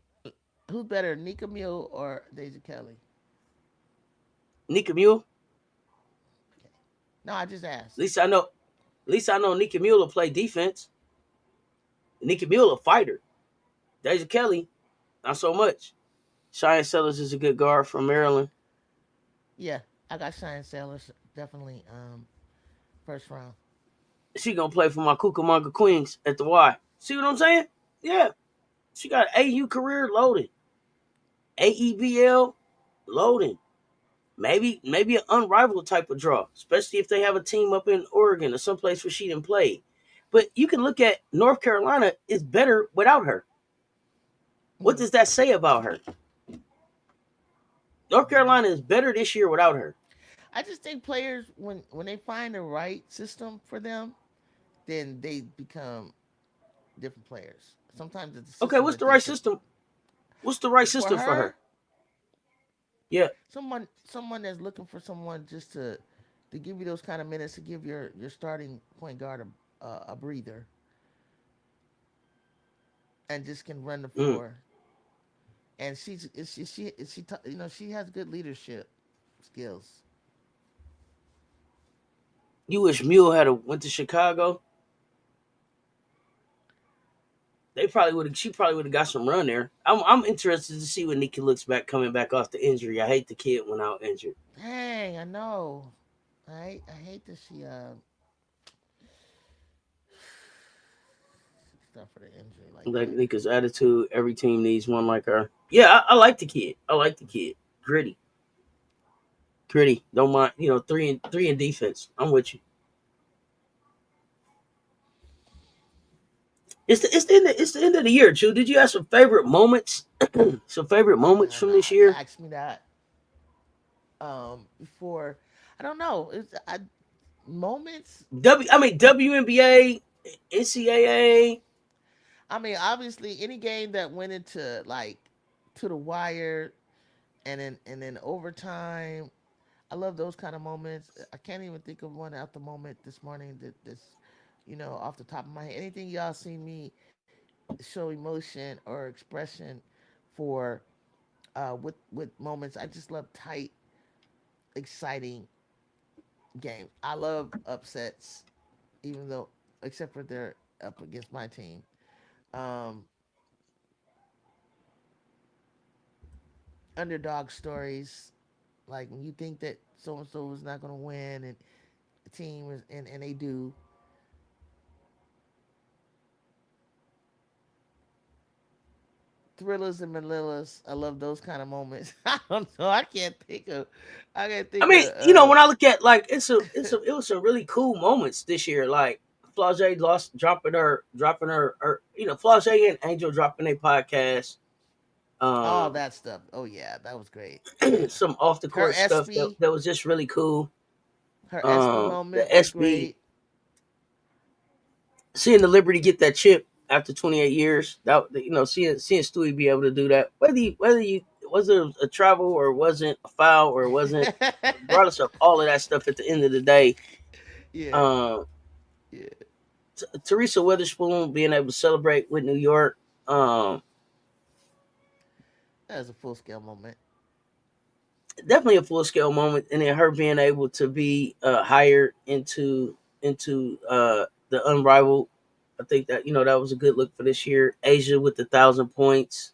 Who's better, Nika Mule or Deja Kelly? Nika Mule. Okay. No, I just At asked. least I know. At least I know Nika Mule will play defense. Nika Mule a fighter. Deja Kelly, not so much. Cheyenne Sellers is a good guard from Maryland. Yeah, I got Cheyenne Sailors definitely first round. She gonna play for my Cucamonga Queens at the Y. See what I'm saying? Yeah, she got AU career loaded, AEBL loading. Maybe an unrivaled type of draw, especially if they have a team up in Oregon or someplace where she didn't play. But you can look at North Carolina is better without her. What Mm-hmm. does that say about her? North Carolina is better this year without her. I just think players when they find the right system for them, then they become different players. Sometimes it's the Okay, system what's that the right takes them system? What's the right for system for her? her. Yeah. Someone that's looking for someone just to give you those kind of minutes to give your starting point guard a breather and just can run the Mm. floor. And she has good leadership skills. You wish Mule had a, went to Chicago. They probably would have. She probably would have got some run there. I'm interested to see when Nikki looks back coming back off the injury. I hate the kid went out injured. Dang, I know. I hate that she stuff for the injury like Like that. Nika's attitude, every team needs one like her. Yeah, I like the kid. I like the kid. Gritty, gritty. Don't mind. You know, three in defense. I'm with you. It's the end of the year, Chu. Did you have some favorite moments? Some favorite moments Man, from this you year? asked me that before. I don't know. Moments. I mean WNBA, NCAA. I mean, obviously, any game that went into like to the wire and then overtime. I love those kind of moments. I can't even think of one at the moment this morning that's off the top of my head. Anything y'all see me show emotion or expression for with moments. I just love tight, exciting games. I love upsets, even though except for they're up against my team. Um, Underdog stories, like when you think that so and so is not going to win, and the team is, and they do. Thrillers and Manillas. I love those kind of moments. I don't know. I can't think of. I can't I think mean, of. you know, when I look at like it was some really cool moments this year. Like Flage lost dropping her Flage and Angel dropping their podcast. All Um, that stuff. Oh yeah, that was great. Yeah, some off the her court stuff SB, that was just really cool. her SB The moment was SB great. seeing the Liberty get that chip after 28 years. That seeing Stewie be able to do that, whether you was it a travel or wasn't a foul or wasn't, regardless of all of that stuff. At the end of the day, Yeah, um, yeah, Teresa Witherspoon being able to celebrate with New York, um, that was a full scale moment. definitely a full scale moment, and then her being able to be hired into the unrivaled. I think that that was a good look for this year. Asia with 1,000 points.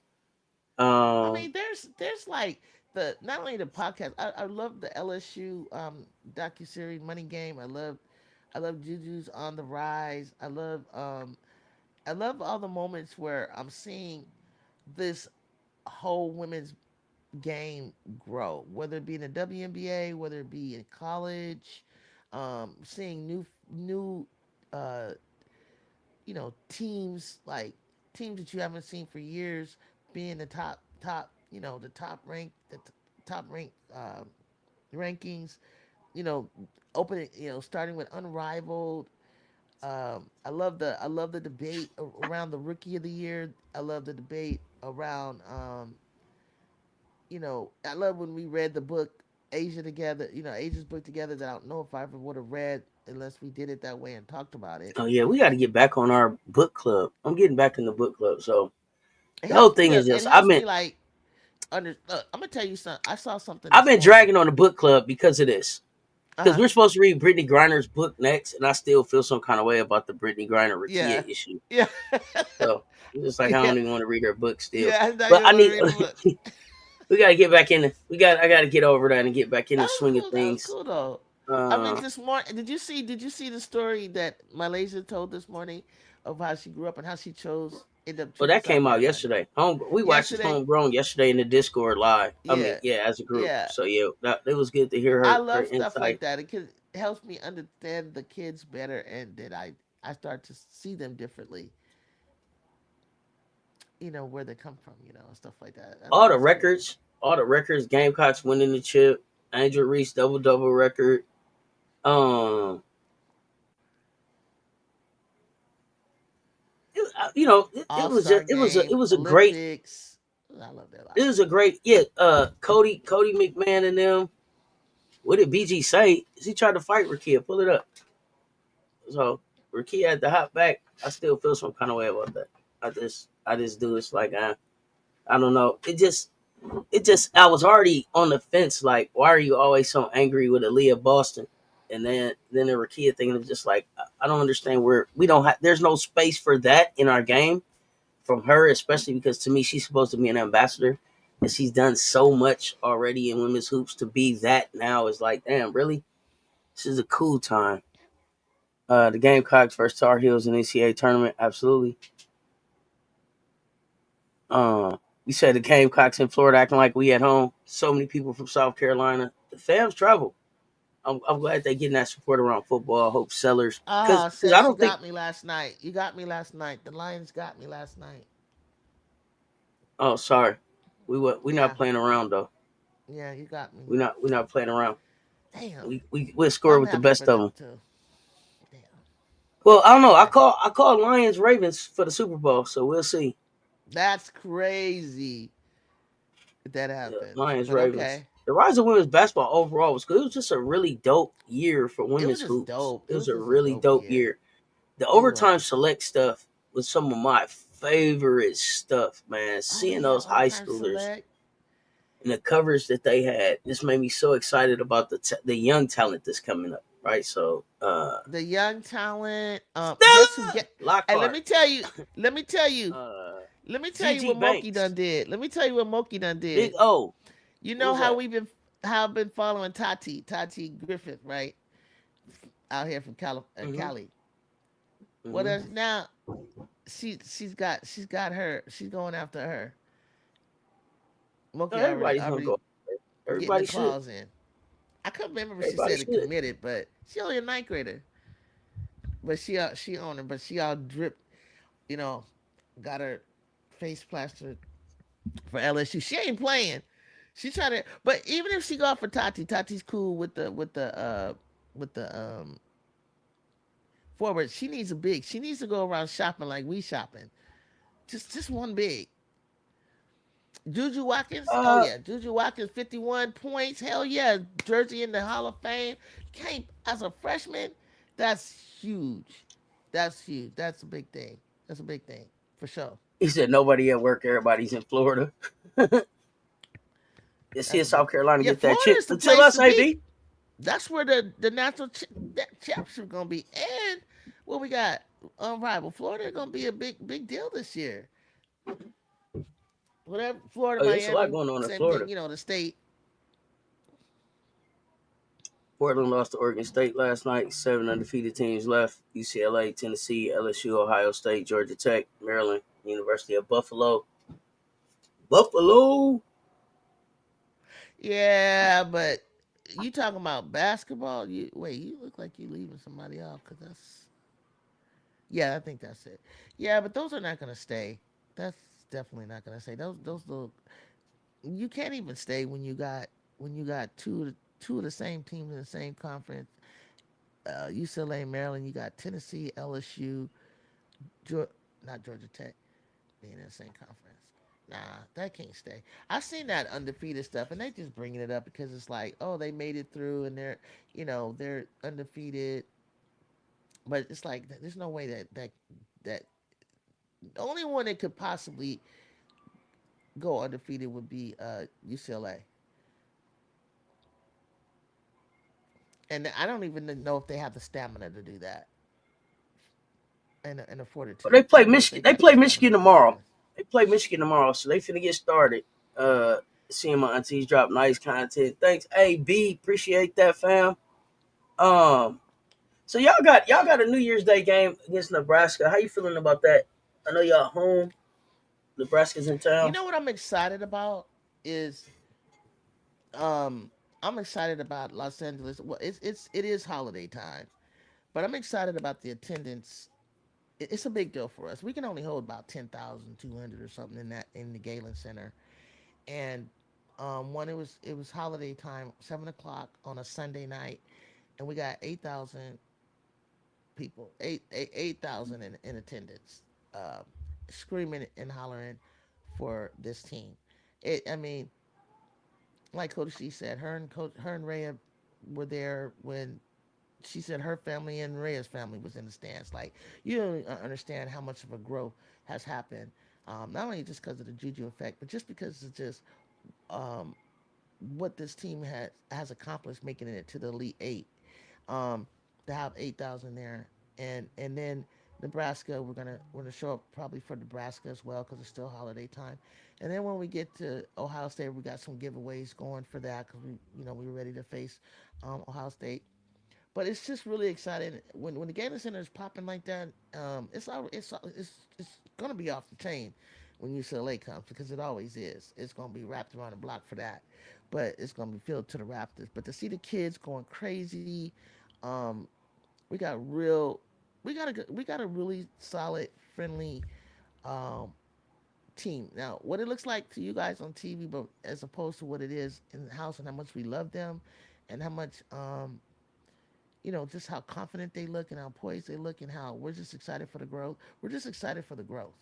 I Um, mean, there's like the not only the podcast. I love the LSU docu series Money Game. I love Juju's on the rise. I love all the moments where I'm seeing this whole women's game grow, whether it be in the WNBA, whether it be in college, seeing new uh, teams like teams that you haven't seen for years being the top the top ranked rankings, you know opening starting with unrivaled. I love the debate around the rookie of the year. I love the debate around I love when we read the book Asia together, Asia's book together, that I don't know if I ever would have read unless we did it that way and talked about it. oh yeah, we got to get back on our book club. I'm getting back in the book club. So It the whole helps. thing is Look, it just helps me like I'm gonna tell you something. I saw something I've this been morning. dragging on the book club because of this. Uh Because huh. we're supposed to read Brittany Griner's book next, and I still feel some kind of way about the Brittany Griner Yeah. Rakia issue. Yeah. So it's just like I Yeah. don't even want to read her book still. Yeah. I know But you I want to need read the book. we got to get back in. I got to get over that and get back in That the was swing of cool. That was things. cool though. I mean, Uh, this morning, did you see the story that Malaysia told this morning of how she grew up and how she ended up well, choosing that South came out Carolina yesterday. We watched this yesterday? homegrown yesterday in the Discord live. I mean, Yeah, yeah, as a group. yeah. So yeah, it was good to hear I her love stuff like insight. that. It helps me understand the kids better, and that I start to see them differently. Where they come from, and stuff like that. I All think the it's cool. records. all the records. Gamecocks winning the chip. Andrew Reese double double record. Um, it All was Star just it game, was a great Olympics. I love that. I it love was a that. great Cody McMahon and them. What did BG say? He tried to fight Rakia. Pull it up. So Rakia had to hop back. I still feel some kind of way about that. I just do. It's like I don't know. It just I was already on the fence. Like, why are you always so angry with Aaliyah Boston? And then the Rakia thing is just like I don't understand where we don't have. There's no space for that in our game from her, especially because to me she's supposed to be an ambassador, and she's done so much already in women's hoops. To be that now is like, damn, really? This is a cool time. The Gamecocks versus Tar Heels in NCAA tournament, absolutely. You said the Gamecocks in Florida acting like we at home. So many people from South Carolina. The fans travel. I'm glad they getting that support around football. I hope sellers, Ah, because I says you don't think. got me last night. You got me last night. The Lions got me last night. Oh, sorry, we Yeah, not playing around though. yeah, you got me. We not playing around. Damn, We'll score I'm with the happy for best of them them. too. Damn. Well, I don't know. I Okay, call I call Lions Ravens for the Super Bowl, so we'll see. that's crazy if that Yeah, happens. Lions But Ravens. okay, The rise of women's basketball overall was good. It was just a really dope year for it was women's just hoops. dope. It It was was a just a really dope dope year. year. The It overtime was. select stuff was some of my favorite stuff, man. Oh Seeing yeah, those high overtime schoolers select. and the coverage that they had just made me so excited about the young talent that's coming up. Right, so The young talent. Guess who Stella get? And let Lockhart, me tell you. Let me tell you. uh, Let me tell you GG what Moki Banks, done did. Let me tell you what Moki done Big did. O. You know Who's how that? we've been how I've been following Tati Griffith, right? Out here from Mm-hmm. Cali. What Mm-hmm. else now? She's got her. She's going after her. No, Moki already everybody's gonna already go. getting the Everybody should. claws in. I couldn't remember if she Everybody said it should. committed, but she only a ninth grader. But she on her. But she all dripped. You know, got her face plastered for LSU. She ain't playing. She trying to. But even if she go out for Tati, Tati's cool with the forward. She needs a big. She needs to go around shopping like we shopping. Just one big. Juju Watkins, oh Uh, yeah, Juju Watkins, 51 points. Hell yeah, Jersey in the Hall of Fame. Came as a freshman. That's huge. That's huge. That's a big thing. That's a big thing for sure. he said nobody at work. Everybody's in Florida. Let's see That's if a big South thing. Carolina Yeah, get that Florida chip. is the Until place us, to be. AB. That's where the national that championship gonna be. And what we got unrivaled. Florida gonna be a big deal this year. Whatever Florida, Oh, yeah, there's a lot Miami, going on in same thing. Florida. You know the state. Portland lost to Oregon State last night. 7 undefeated teams left: UCLA, Tennessee, LSU, Ohio State, Georgia Tech, Maryland, University of Buffalo. Buffalo. Yeah, but you talking about basketball? You wait. You look like you leaving somebody off because that's. Yeah, I think that's it. Yeah, but those are not gonna stay. That's definitely not gonna stay. Those little. You can't even stay when you got two of the same teams in the same conference. UCLA, Maryland. You got Tennessee, LSU, not Georgia Tech being in the same conference. Nah, that can't stay. I've seen that undefeated stuff, and they just bringing it up because it's like, oh, they made it through, and they're undefeated. But it's like there's no way that the only one that could possibly go undefeated would be UCLA, and I don't even know if they have the stamina to do that and afford it Well, to. they I play don't know if Michigan. they They got the play Michigan stamina to do tomorrow. that. They play Michigan tomorrow, so they finna get started. Seeing my aunties drop nice content. Thanks, AB. Appreciate that, fam. Um, so y'all got a New Year's Day game against Nebraska. How you feeling about that? I know y'all home. Nebraska's in You town. know what I'm excited about is um I'm excited about Los Angeles. Well, it is holiday time, but I'm excited about the attendance. It's a big deal for us. We can only hold about 10,200 or something in the Galen Center, and It was holiday time, 7 o'clock on a Sunday night, and we got 8,000 people, 8,000 in attendance, uh, screaming and hollering for this team. I mean, like Coach C said, her and Rhea were there when she said her family and Rhea's family was in the stands. Like, you don't understand how much of a growth has happened. Not only just because of the Juju effect, but just because it's just um, what this team has accomplished, making it to the Elite Eight. Um, to have 8,000 there, and then Nebraska, we're gonna show up probably for Nebraska as well because it's still holiday time. And then when we get to Ohio State, we got some giveaways going for that because we're ready to face Ohio State. But it's just really exciting when the Gator Center is popping like that. It's gonna be off the chain when UCLA comes because it always is. It's gonna be wrapped around the block for that, but it's gonna be filled to the rafters. But to see the kids going crazy, um, we got real, we got a really solid, friendly um, team. Now, what it looks like to you guys on TV, but as opposed to what it is in the house, and how much we love them, and how much just how confident they look and how poised they look and how we're just excited for the growth. We're just excited for the growth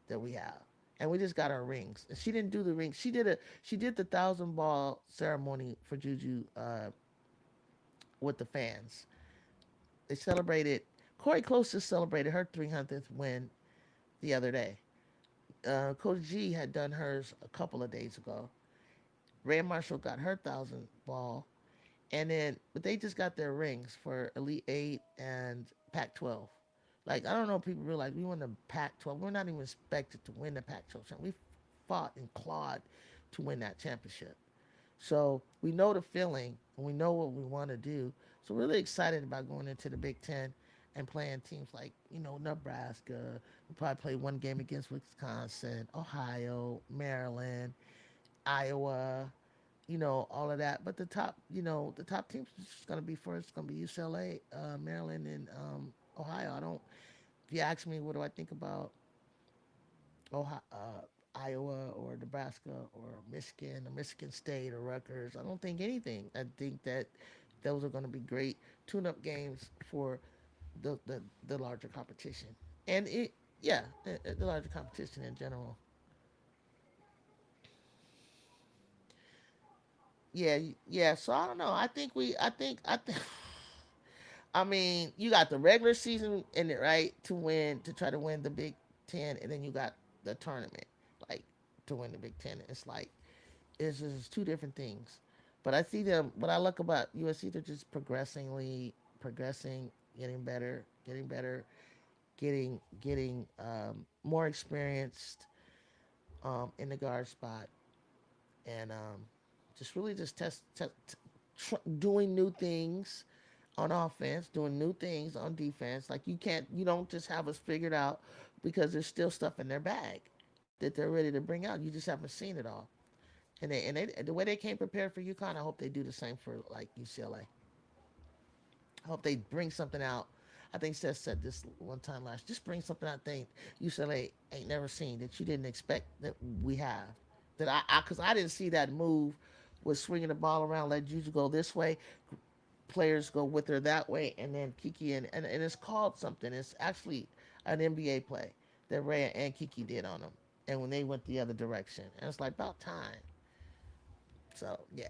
that we have. And we just got our rings. And she didn't do the rings. She did the 1,000 ball ceremony for Juju with the fans. They celebrated. Corey Close just celebrated her 300th win the other day. Coach G had done hers a couple of days ago. Ray Marshall got her 1,000 ball, and then but they just got their rings for Elite Eight and Pac-12. Like, I don't know if people realize we won the Pac-12. We're not even expected to win the Pac-12 championship. We fought and clawed to win that championship. So we know the feeling and we know what we want to do. So we're really excited about going into the Big Ten and playing teams like Nebraska. We'll probably play one game against Wisconsin, Ohio, Maryland, Iowa, all of that. But the top teams is going to be first. It's going to be UCLA, Maryland, and Ohio. I don't. If you ask me, what do I think about Ohio, Iowa or Nebraska or Michigan or Michigan State or Rutgers? I don't think anything. I think that those are going to be great tune-up games for the larger competition, and yeah, the larger competition in general. Yeah, yeah. So I don't know. I mean, you got the regular season in it, right? To try to win the Big Ten, and then you got the tournament, like to win the Big Ten. It's like it's just two different things. But I see them. What I like about USC, they're just progressing, getting better, getting more experienced in the guard spot, and just really just doing new things on offense, doing new things on defense. Like, you don't just have us figured out because there's still stuff in their bag that they're ready to bring out. You just haven't seen it all. And the way they came prepared for UConn, I hope they do the same for like UCLA. I hope they bring something out. I think Seth said this one time last. Just bring something out that UCLA ain't never seen that you didn't expect that we have. That because I didn't see that move with swinging the ball around, let Juju go this way, players go with her that way, and then Kiki and it's called something. It's actually an NBA play that Rhea and Kiki did on them, and when they went the other direction, and it's like about time. So yeah,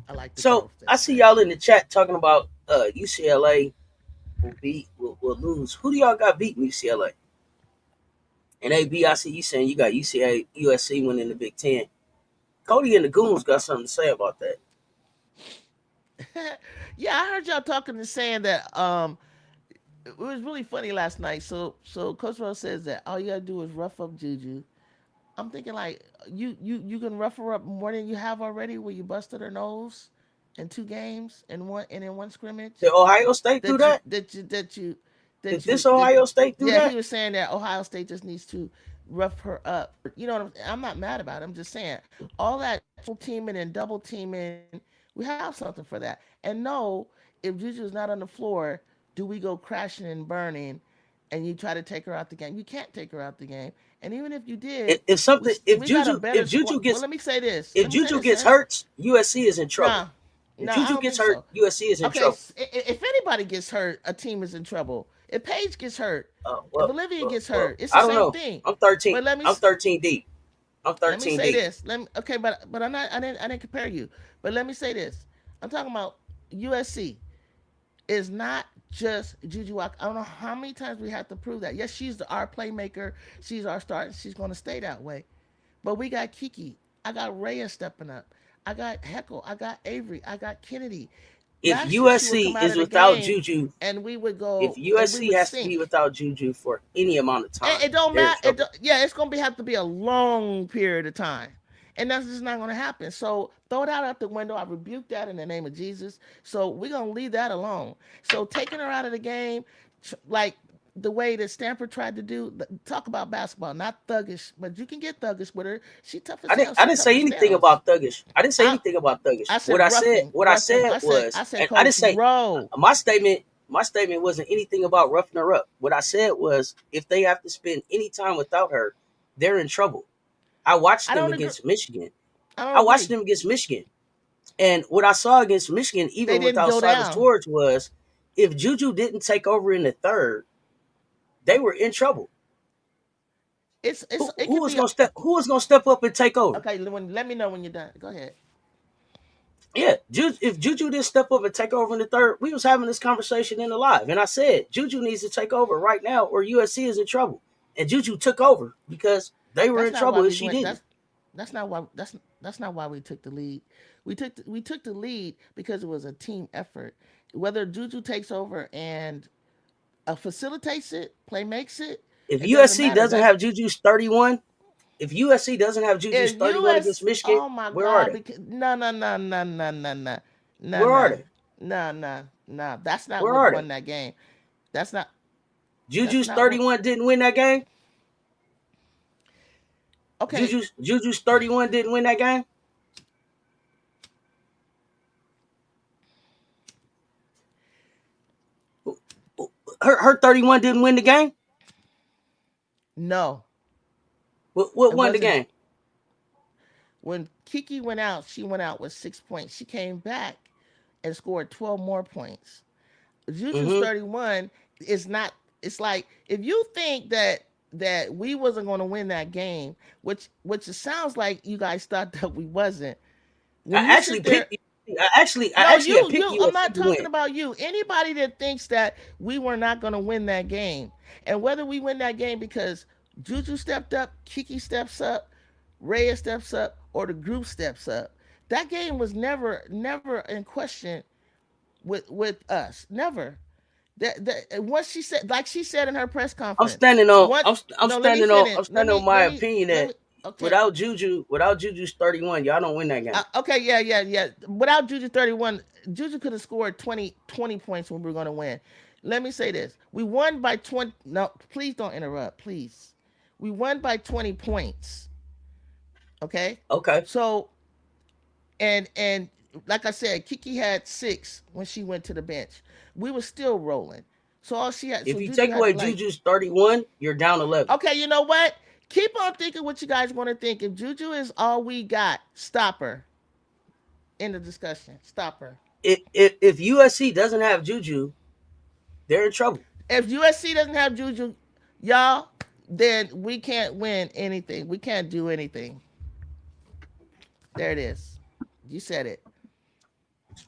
I like the So growth that I we're see having. y'all in the chat talking about UCLA will lose. Who do y'all got beating UCLA? And AB, I see you saying you got UCLA USC winning the Big Ten. Cody and the Goons got something to say about that. Yeah, I heard y'all talking and saying that it was really funny last night. So Coach Rose says that all you gotta do is rough up Juju. I'm thinking like you can rough her up more than you have already, where you busted her nose in 2 games and in one scrimmage. Did Ohio State do That you that? that you that you Did that you this that Ohio State do Yeah, that? he was saying that Ohio State just needs to rough her up. You know what I'm not mad about it. I'm just saying all that triple teaming and double teaming, we have something for that. And no, if Juju's not on the floor, do we go crashing and burning and you try to take her out the game. You can't take her out the game. And even if you did, If something, we got a better if squad. Juju Well, gets let me say this. if Let me say Juju this, gets Sam. hurt, USC is in trouble. Nah, If nah, I Juju don't gets think hurt, so. USC is in Okay, trouble. if anybody gets hurt, a team is in trouble. If Paige gets hurt, if Well, Olivia gets hurt, it's the I don't same know. thing. I'm 13. But I'm 13 deep. I'm let me 13 say deep. this. Let me okay, but I'm not. I didn't compare you. But let me say this. I'm talking about USC is not just Juju Walker. I don't know how many times we have to prove that. Yes, she's our playmaker. She's our star. She's going to stay that way. But we got Kiki. I got Rhea stepping up. I got Heckle. I got Avery. I got Kennedy. If Last year she would USC come out is of the without game Juju, and we would if go and we USC would has to be sink. without Juju for any amount of time, It don't they're in matter. trouble. Yeah, it's gonna have to be a long period of time, and that's just not gonna happen. So throw that out the window. I rebuke that in the name of Jesus. So we're gonna leave that alone. So taking her out of the game, like the way that Stanford tried to do, talk about basketball, not thuggish, but you can get thuggish with her. She tough as hell. I She didn't tough say as anything nails. about thuggish. I didn't say I anything about thuggish. I said roughing, What I roughing. said was, I said and I didn't Coach say Rowe. my statement wasn't anything about roughing her up. What I said was, if they have to spend any time without her, they're in trouble. I watched I them don't agree. against Michigan. I don't I watched agree. them against Michigan. And what I saw against Michigan, They even didn't without go Cyrus down. George, was if Juju didn't take over in the third, they were in trouble. It could be Who was gonna step up and take over? okay. Let me know when you're done. Go ahead. Yeah, if Juju didn't step up and take over in the third, we was having this conversation in the live, and I said Juju needs to take over right now, or USC is in trouble. And Juju took over because they were That's in not why trouble if we she went. didn't. That's not why we took the lead. We took the lead because it was a team effort. Whether Juju takes over and facilitates it, play makes it, If it doesn't USC matter. doesn't That's have Juju's 31, if USC doesn't have Juju's if 31 against US. Michigan, Oh my where are God! they? Because no Where are no they? no. That's not Where what are they? won that game. That's not. That's Juju's not what. 31 didn't win that game. Okay. Juju's 31 didn't win that game. Her 31 didn't win the game. No, What it won the wasn't. game? When Kiki went out, she went out with 6 points. She came back and scored 12 more points. Juju's Mm-hmm. 31 is not. It's like if you think that we wasn't going to win that game, which it sounds like you guys thought that we wasn't. I When you actually sit there, picked. I no, actually had picked I'm USC not to talking win. about you. Anybody that thinks that we were not going to win that game, and whether we win that game because Juju stepped up, Kiki steps up, Rhea steps up, or the group steps up, that game was never in question with us. Never. That What she said, like she said in her press conference. What? No, let me finish. I'm standing on my opinion Let that me. Okay. without Juju's 31, y'all don't win that game. Okay. Yeah. Without Juju 31, Juju could have scored 20 points when we were going to win. Let me say this: we won by 20. No, please don't interrupt. Please, we won by 20 points. Okay. Okay. So and like I said, Kiki had 6 when she went to the bench. We were still rolling. So all she had, If so you Juju take had to away like, Juju's 31, you're down 11. okay, you know what? Keep on thinking what you guys want to think. If Juju is all we got, stop her in the discussion. Stop her. If USC doesn't have Juju, they're in trouble. If USC doesn't have Juju, y'all, then we can't win anything. We can't do anything. There it is. You said it.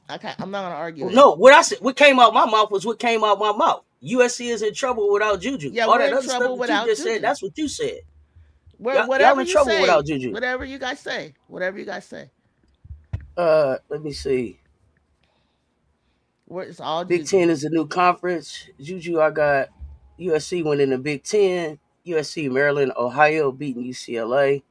I'm not gonna argue it. No, what I said, what came out my mouth was what came out my mouth. USC is in trouble without Juju. Yeah, All we're that in other stuff trouble that you without just said, Juju. that's what you said. Y'all Whatever in you trouble without say, Juju. whatever you guys say, whatever you guys say. Let me see. It's all Big Juju. Ten is a new conference. Juju, I got USC winning the Big Ten. USC, Maryland, Ohio beating UCLA.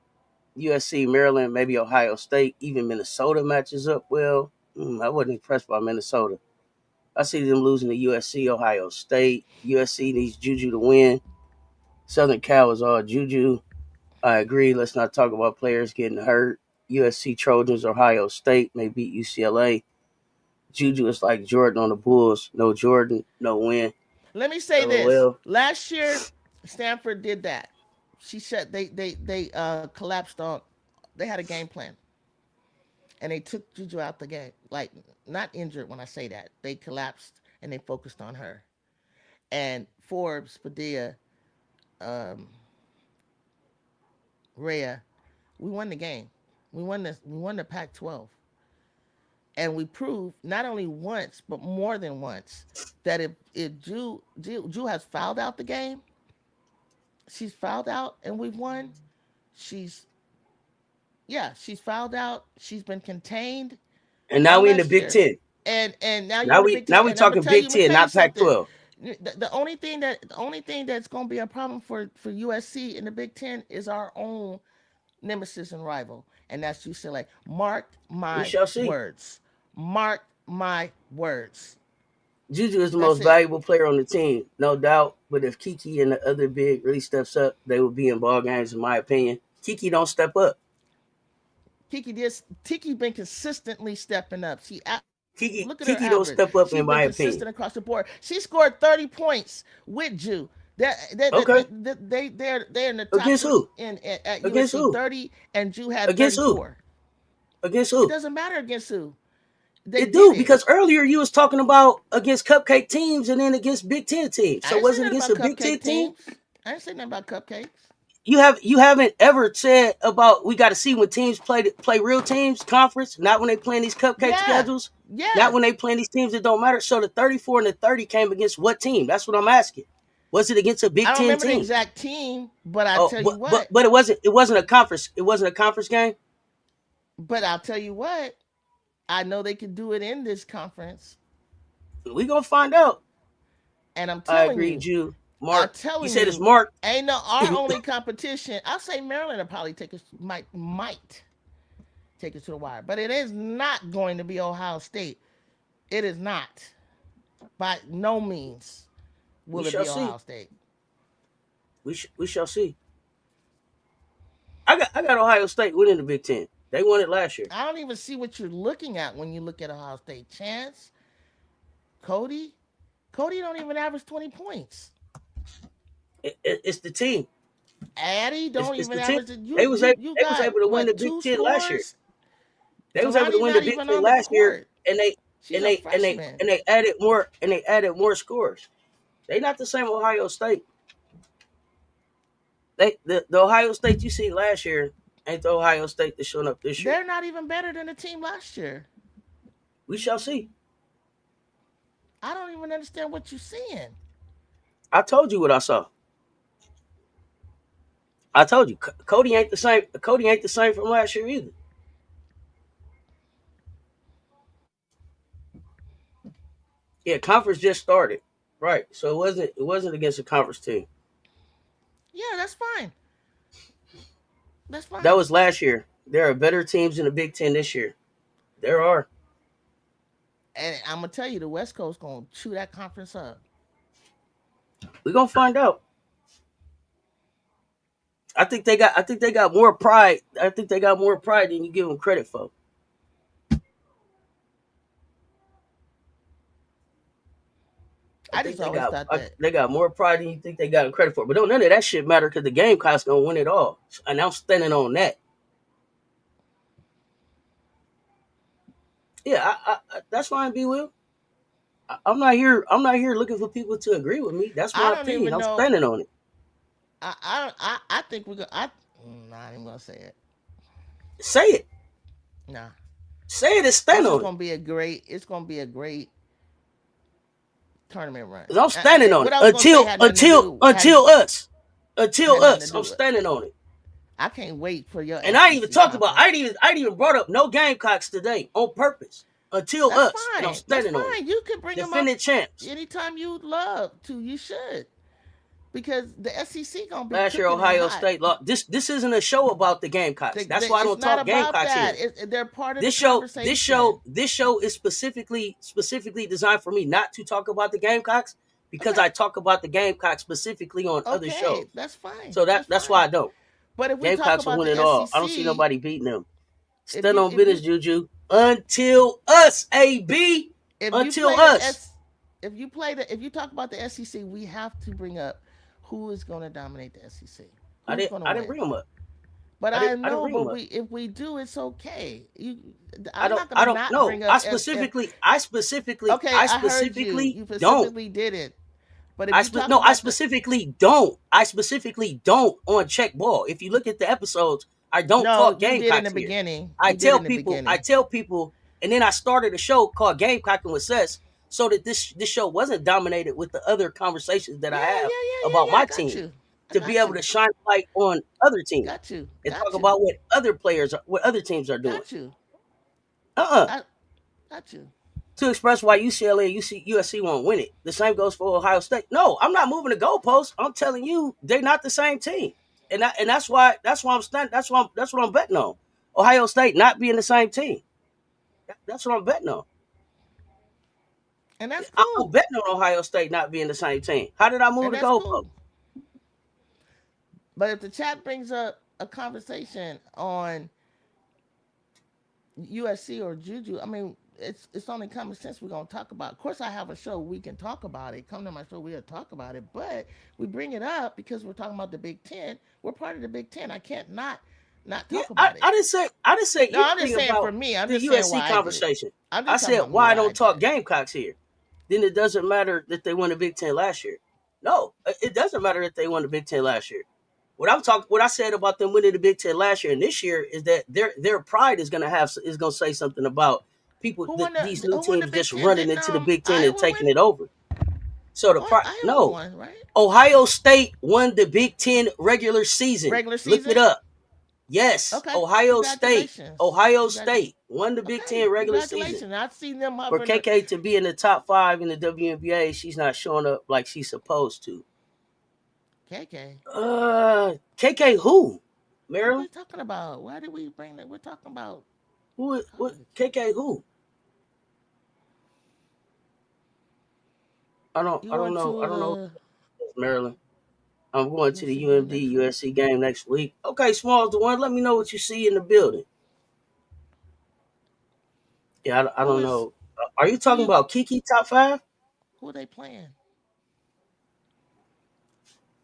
USC, Maryland, maybe Ohio State, even Minnesota matches up well. I wasn't impressed by Minnesota. I see them losing to USC, Ohio State. USC needs Juju to win. Southern Cal is all Juju. I agree. Let's not talk about players getting hurt. USC Trojans, Ohio State may beat UCLA. Juju is like Jordan on the Bulls. No Jordan, no win. Let me say this. LOL. Last year, Stanford did that. She said they collapsed on. They had a game plan, and they took Juju out the game. Like, not injured when I say that. They collapsed and they focused on her. And Forbes, Padilla, um, Rhea, we won the game. We won the Pac-12, and we proved not only once but more than once that if Jew has fouled out the game, she's fouled out, and we've won. She's she's fouled out. She's been contained And now all we in the last Big year, Ten. and now you're Now in the we Big Ten. now we And I'm gonna talking tell you, Big I'm gonna Ten, tell you not something. Pac-12. The only thing that's gonna be a problem for USC in the Big Ten is our own nemesis and rival, and that's UCLA. Mark We my shall see. words. Mark my words. Juju is the That's most it. valuable player on the team, no doubt. But if Kiki and the other big really steps up, they will be in ball games, in my opinion. Kiki don't step up. Kiki been consistently stepping up. Look at her Kiki don't average. step up, She's in been my consistent opinion. across the board. She scored 30 points with Jew. Okay, They're in the top against three who? at Against USC. who? 30 and Jew had Against who? 34. Against It who? doesn't matter against who. They It did do it. because earlier you was talking about against cupcake teams and then against Big Ten teams. I So ain't say was it nothing against about a Big Ten cupcake team? teams. I ain't say nothing about cupcakes. You haven't ever said about we got to see when teams play real teams conference, not when they playing these cupcake Yeah. schedules, not Yeah. when they playing these teams that don't matter. So the 34 and the 30 came against what team? That's what I'm asking. Was it against a I Big don't Ten remember the team? exact team, but I Oh, tell you but what. but it wasn't a conference. It wasn't a conference game. But I'll tell you what. I know they can do it in this conference, We gonna find out. and I'm I telling agree, you, Jew. I'm Mark, you telling said it's you, Mark. ain't no our only competition. I'll say Maryland will probably might take us to the wire, but it is not going to be Ohio State. It is not. By no means We will it shall be Ohio see. State. We shall see. I got Ohio State winning the Big Ten. They won it last year. I don't even see what you're looking at when you look at Ohio State. Chance, Cody, Cody don't even average 20 points. It's the team. Addie don't It's even the team. average it. They was able, You they was got able to win the what, Big two Ten last year. scores? They was able to Tahani's win the not Big even Ten on the last year, court. and they She's and a they and they freshman. and they added more scores. They not the same Ohio State. The Ohio State you see last year ain't the Ohio State that's showing up this year. They're not even better than the team last year. We shall see. I don't even understand what you're seeing. I told you what I saw. I told you Cody ain't the same. Cody ain't the same from last year either. Yeah, conference just started, right? So it wasn't against a conference team. Yeah, that's fine. That's That fine. was last year. There are better teams in the Big Ten this year. There are. And I'm gonna tell you, the West Coast gonna chew that conference up. We're gonna find out. I think they got more pride. I think they got more pride than you give them credit for. I I think just they always got thought that. they got more pride than you think they got credit for. But don't none of that shit matter because the Gamecocks gonna win it all, and I'm standing on that. Yeah, that's fine, B. Will. I'm not here. I'm not here looking for people to agree with me. That's I my don't opinion. even I'm know. standing on it. I think we're gonna. Not even gonna say it. Say it. Nah, Say it and stand this is on it. gonna be a great. It's gonna be a great tournament run. 'Cause I'm standing on What it I was gonna say until had nothing to until do until us. Until had nothing to us. I'm do with. standing on it. I can't wait for your And I ain't even SEC talked about. conference. I didn't even brought up no Gamecocks today on purpose. Until That's us, and I'm fine. That's standing on it. fine. You can bring them up Defending champs. anytime you love to. You should, because the SEC gonna be Last year, cooking and Ohio hot. State lost. This isn't a show about the Gamecocks. That's why I It's don't not talk about Gamecocks that. here. They're part of the This show, this conversation. show, this show is specifically designed for me not to talk about the Gamecocks because Okay. I talk about the Gamecocks specifically on other Okay. shows. That's fine. So That's that's why fine. I don't. But if we talk Gamecocks will about win the it all. I don't see SEC, nobody beating them. if Stand you on if business, you Juju. Until us, AB. if you Until play the us. S if you talk about the SEC, we have to bring up who is going to dominate the SEC. I Who's didn't. going to I didn't win? bring them up. But I I didn't. I didn't know, bring but them up. if we do, it's okay. I I'm don't. not going I to don't not know. bring up if. Okay, I I heard you. specifically You don't. specifically did it. But if you talk No, I about the specifically don't. I specifically don't on check ball. If you look at the episodes, I don't no, talk you did in the Gamecocks here. beginning. I You did tell in the people, beginning. and then I started a show called Gamecocking with Sess, so that this show wasn't dominated with the other conversations that Yeah, I have yeah, yeah, yeah, about yeah. I my got team, you. I to be got able you. to shine a light on other teams Got you. and talk Got you. about what other teams are doing. Got you. Uh-uh. I got you. To express why UCLA and USC won't win it. The same goes for Ohio State. No, I'm not moving the goalposts. I'm telling you, they're not the same team, and that's why I'm standing. That's what I'm betting on. Ohio State not being the same team. That's what I'm betting on. And that's I'm cool. betting on Ohio State not being the same team. How did I move And the that's goalposts? cool. But if the chat brings up a conversation on USC or Juju, I mean, it's only common sense we're gonna talk about. Of course, I have a show we can talk about it. Come to my show, we'll talk about it. But we bring it up because we're talking about the Big Ten. We're part of the Big Ten. I can't not Yeah, talk about it. I didn't say No, I'm just anything saying for about me. I'm the just saying USC why I did it. conversation. I'm I just talking said about me why I why I don't did talk it. Gamecocks here. Then it doesn't matter that they won the Big Ten last year. No, it doesn't matter that they won the Big Ten last year. What I said about them winning the Big Ten last year and this year is that their pride is gonna say something about people these new Who won the teams Big just Ten? running Didn't into the Big Ten and Iowa win? taking it over. So the What? pride Iowa no, won, right? Ohio State won the Big Ten regular season. Regular Look it season? up. Yes, Okay. Ohio State. Congratulations. Ohio State won the Big Okay. Ten regular season. Congratulations. I've seen them For hovering. KK to be in the top 5 in the WNBA, she's not showing up like she's supposed to. KK. KK who? What are we Maryland? talking about? Why did we bring that? We're talking about Who? What? college. KK who? You I don't going know. to I don't know. Maryland. I'm going to the USC game UMD next week? USC game next week. Okay, Smalls the one. Let me know what you see in the building. Yeah, I Who don't is know. Are you who talking you about Kiki top 5? who are they playing?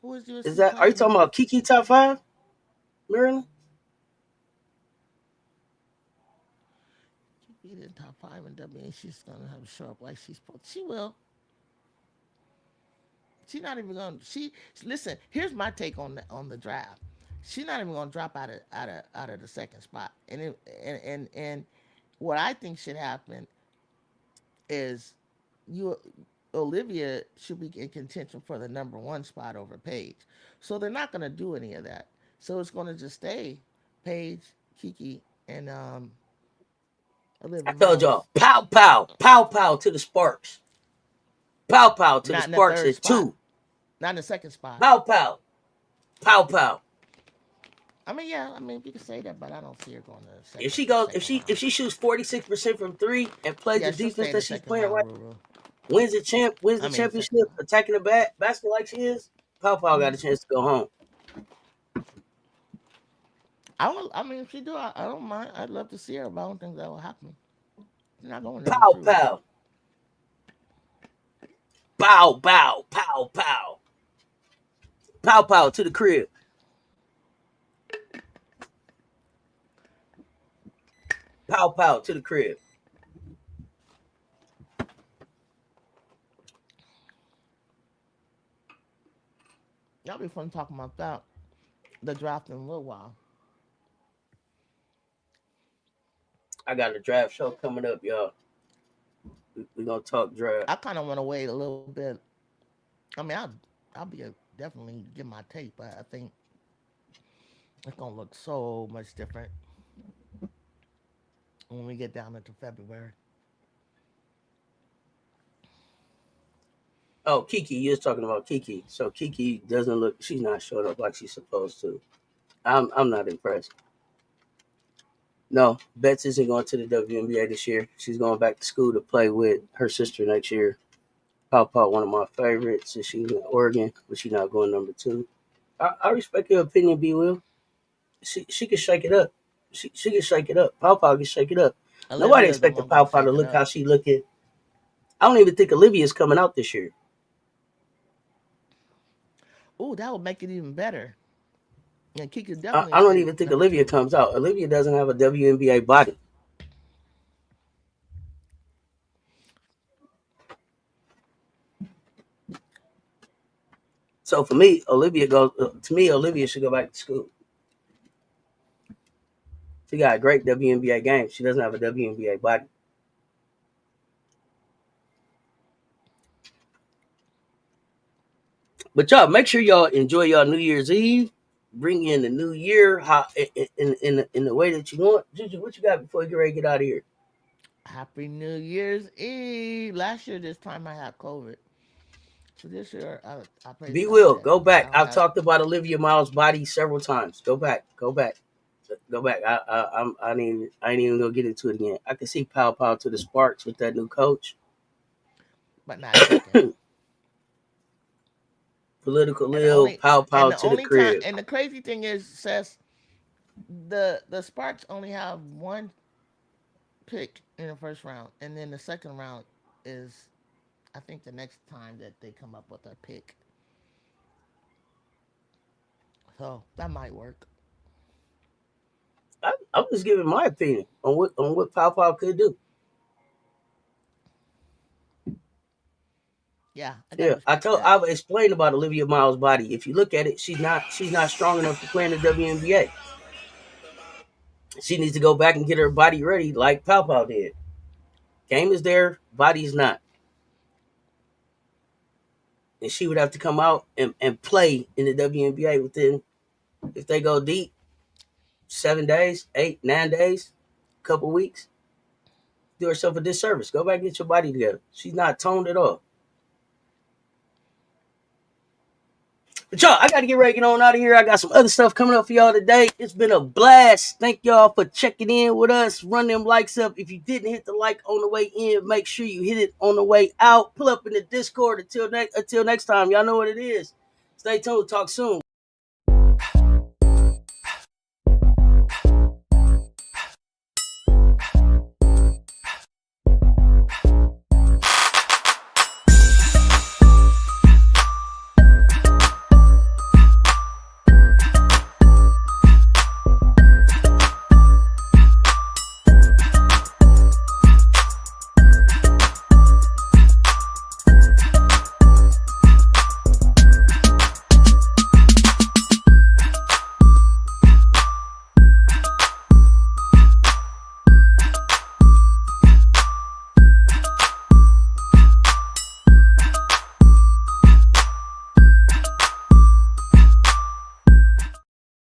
Who is Is USC that? Are you playing? talking about Kiki top 5, Maryland? She beat in top five in W. She's gonna have to show up like she's supposed. She will. She's not even gonna. She listen. Here's my take on the draft. She's not even gonna drop out of the second spot. And what I think should happen is you Olivia should be in contention for the number one spot over Paige. So they're not gonna do any of that. So it's gonna just stay Paige, Kiki, and I Olivia told y'all, Miles. pow pow, pow pow to the Sparks. Pow pow to the Not in the Sparks third at spot. 2. Not in the second spot. Pow pow, pow pow. I mean, yeah, I mean, you can say that, but I don't see her going to the If second she goes, second if round. she shoots 46% from 3 and plays Yeah, the she'll defense stay in that the she's second playing round, right, Ruru. wins I the mean, second championship, round. attacking the basket like she is, Pow Pow got a chance to go home. I mean, if she do, I don't mind. I'd love to see her, but I don't think that will happen. She's not going number Pow two. Pow, bow bow, pow pow, pow pow to the crib, pow pow to the crib. That'll be fun talking about that. The draft in a little while. I got a draft show coming up, y'all. We gonna talk draft. I kind of want to wait a little bit. I mean, I'll be definitely give my take, but I think it's gonna look so much different when we get down into February. Oh, Kiki, you was talking about Kiki. So Kiki doesn't look. She's not showing up like she's supposed to. I'm not impressed. No, Betts isn't going to the WNBA this year. She's going back to school to play with her sister next year. Pop Pop, one of my favorites, since she's in Oregon, but she's not going number 2. I respect your opinion, B. Will. She can shake it up. She can shake it up. Pop Pop can shake it up. Nobody Olivia is the expected one gonna Pop Pop to shake it look up. how she looking. I don't even think Olivia's coming out this year. Ooh, that would make it even better. And Kika I definitely don't say even think number Olivia two. comes out. Olivia doesn't have a WNBA body. So for me, Olivia goes. To me, Olivia should go back to school. She got a great WNBA game. She doesn't have a WNBA body. But y'all, make sure y'all enjoy y'all New Year's Eve. Bring in the new year how in the way that you want. Juju, what you got before you get ready to get out of here? Happy New Year's Eve. Last year, this time I had COVID. So this year, I praise Be God will that go I back. don't I've have. talked about Olivia Miles' body several times. Go back. Go back. Go back. I ain't even gonna get into it again. I can see pow pow to the Sparks with that new coach. But not taken. Political And the Lil, only pow and pow the to the only time crib. and the crazy thing is, says the Sparks only have one pick in the first round, and then the second round is, I think, the next time that they come up with a pick. So that might work. I'm just giving my opinion on what pow pow could do. Yeah, I gotta Yeah, respect that. I've explained about Olivia Miles' body. If you look at it, she's not strong enough to play in the WNBA. She needs to go back and get her body ready like Pow Pow did. Game is there, body's not. And she would have to come out and play in the WNBA within, if they go deep, 7 days, 8, 9 days, couple weeks. Do herself a disservice. Go back and get your body together. She's not toned at all. But y'all, I got to get ready to get on out of here. I got some other stuff coming up for y'all today. It's been a blast. Thank y'all for checking in with us. Run them likes up. If you didn't hit the like on the way in, make sure you hit it on the way out. Pull up in the Discord until next time. Y'all know what it is. Stay tuned. Talk soon.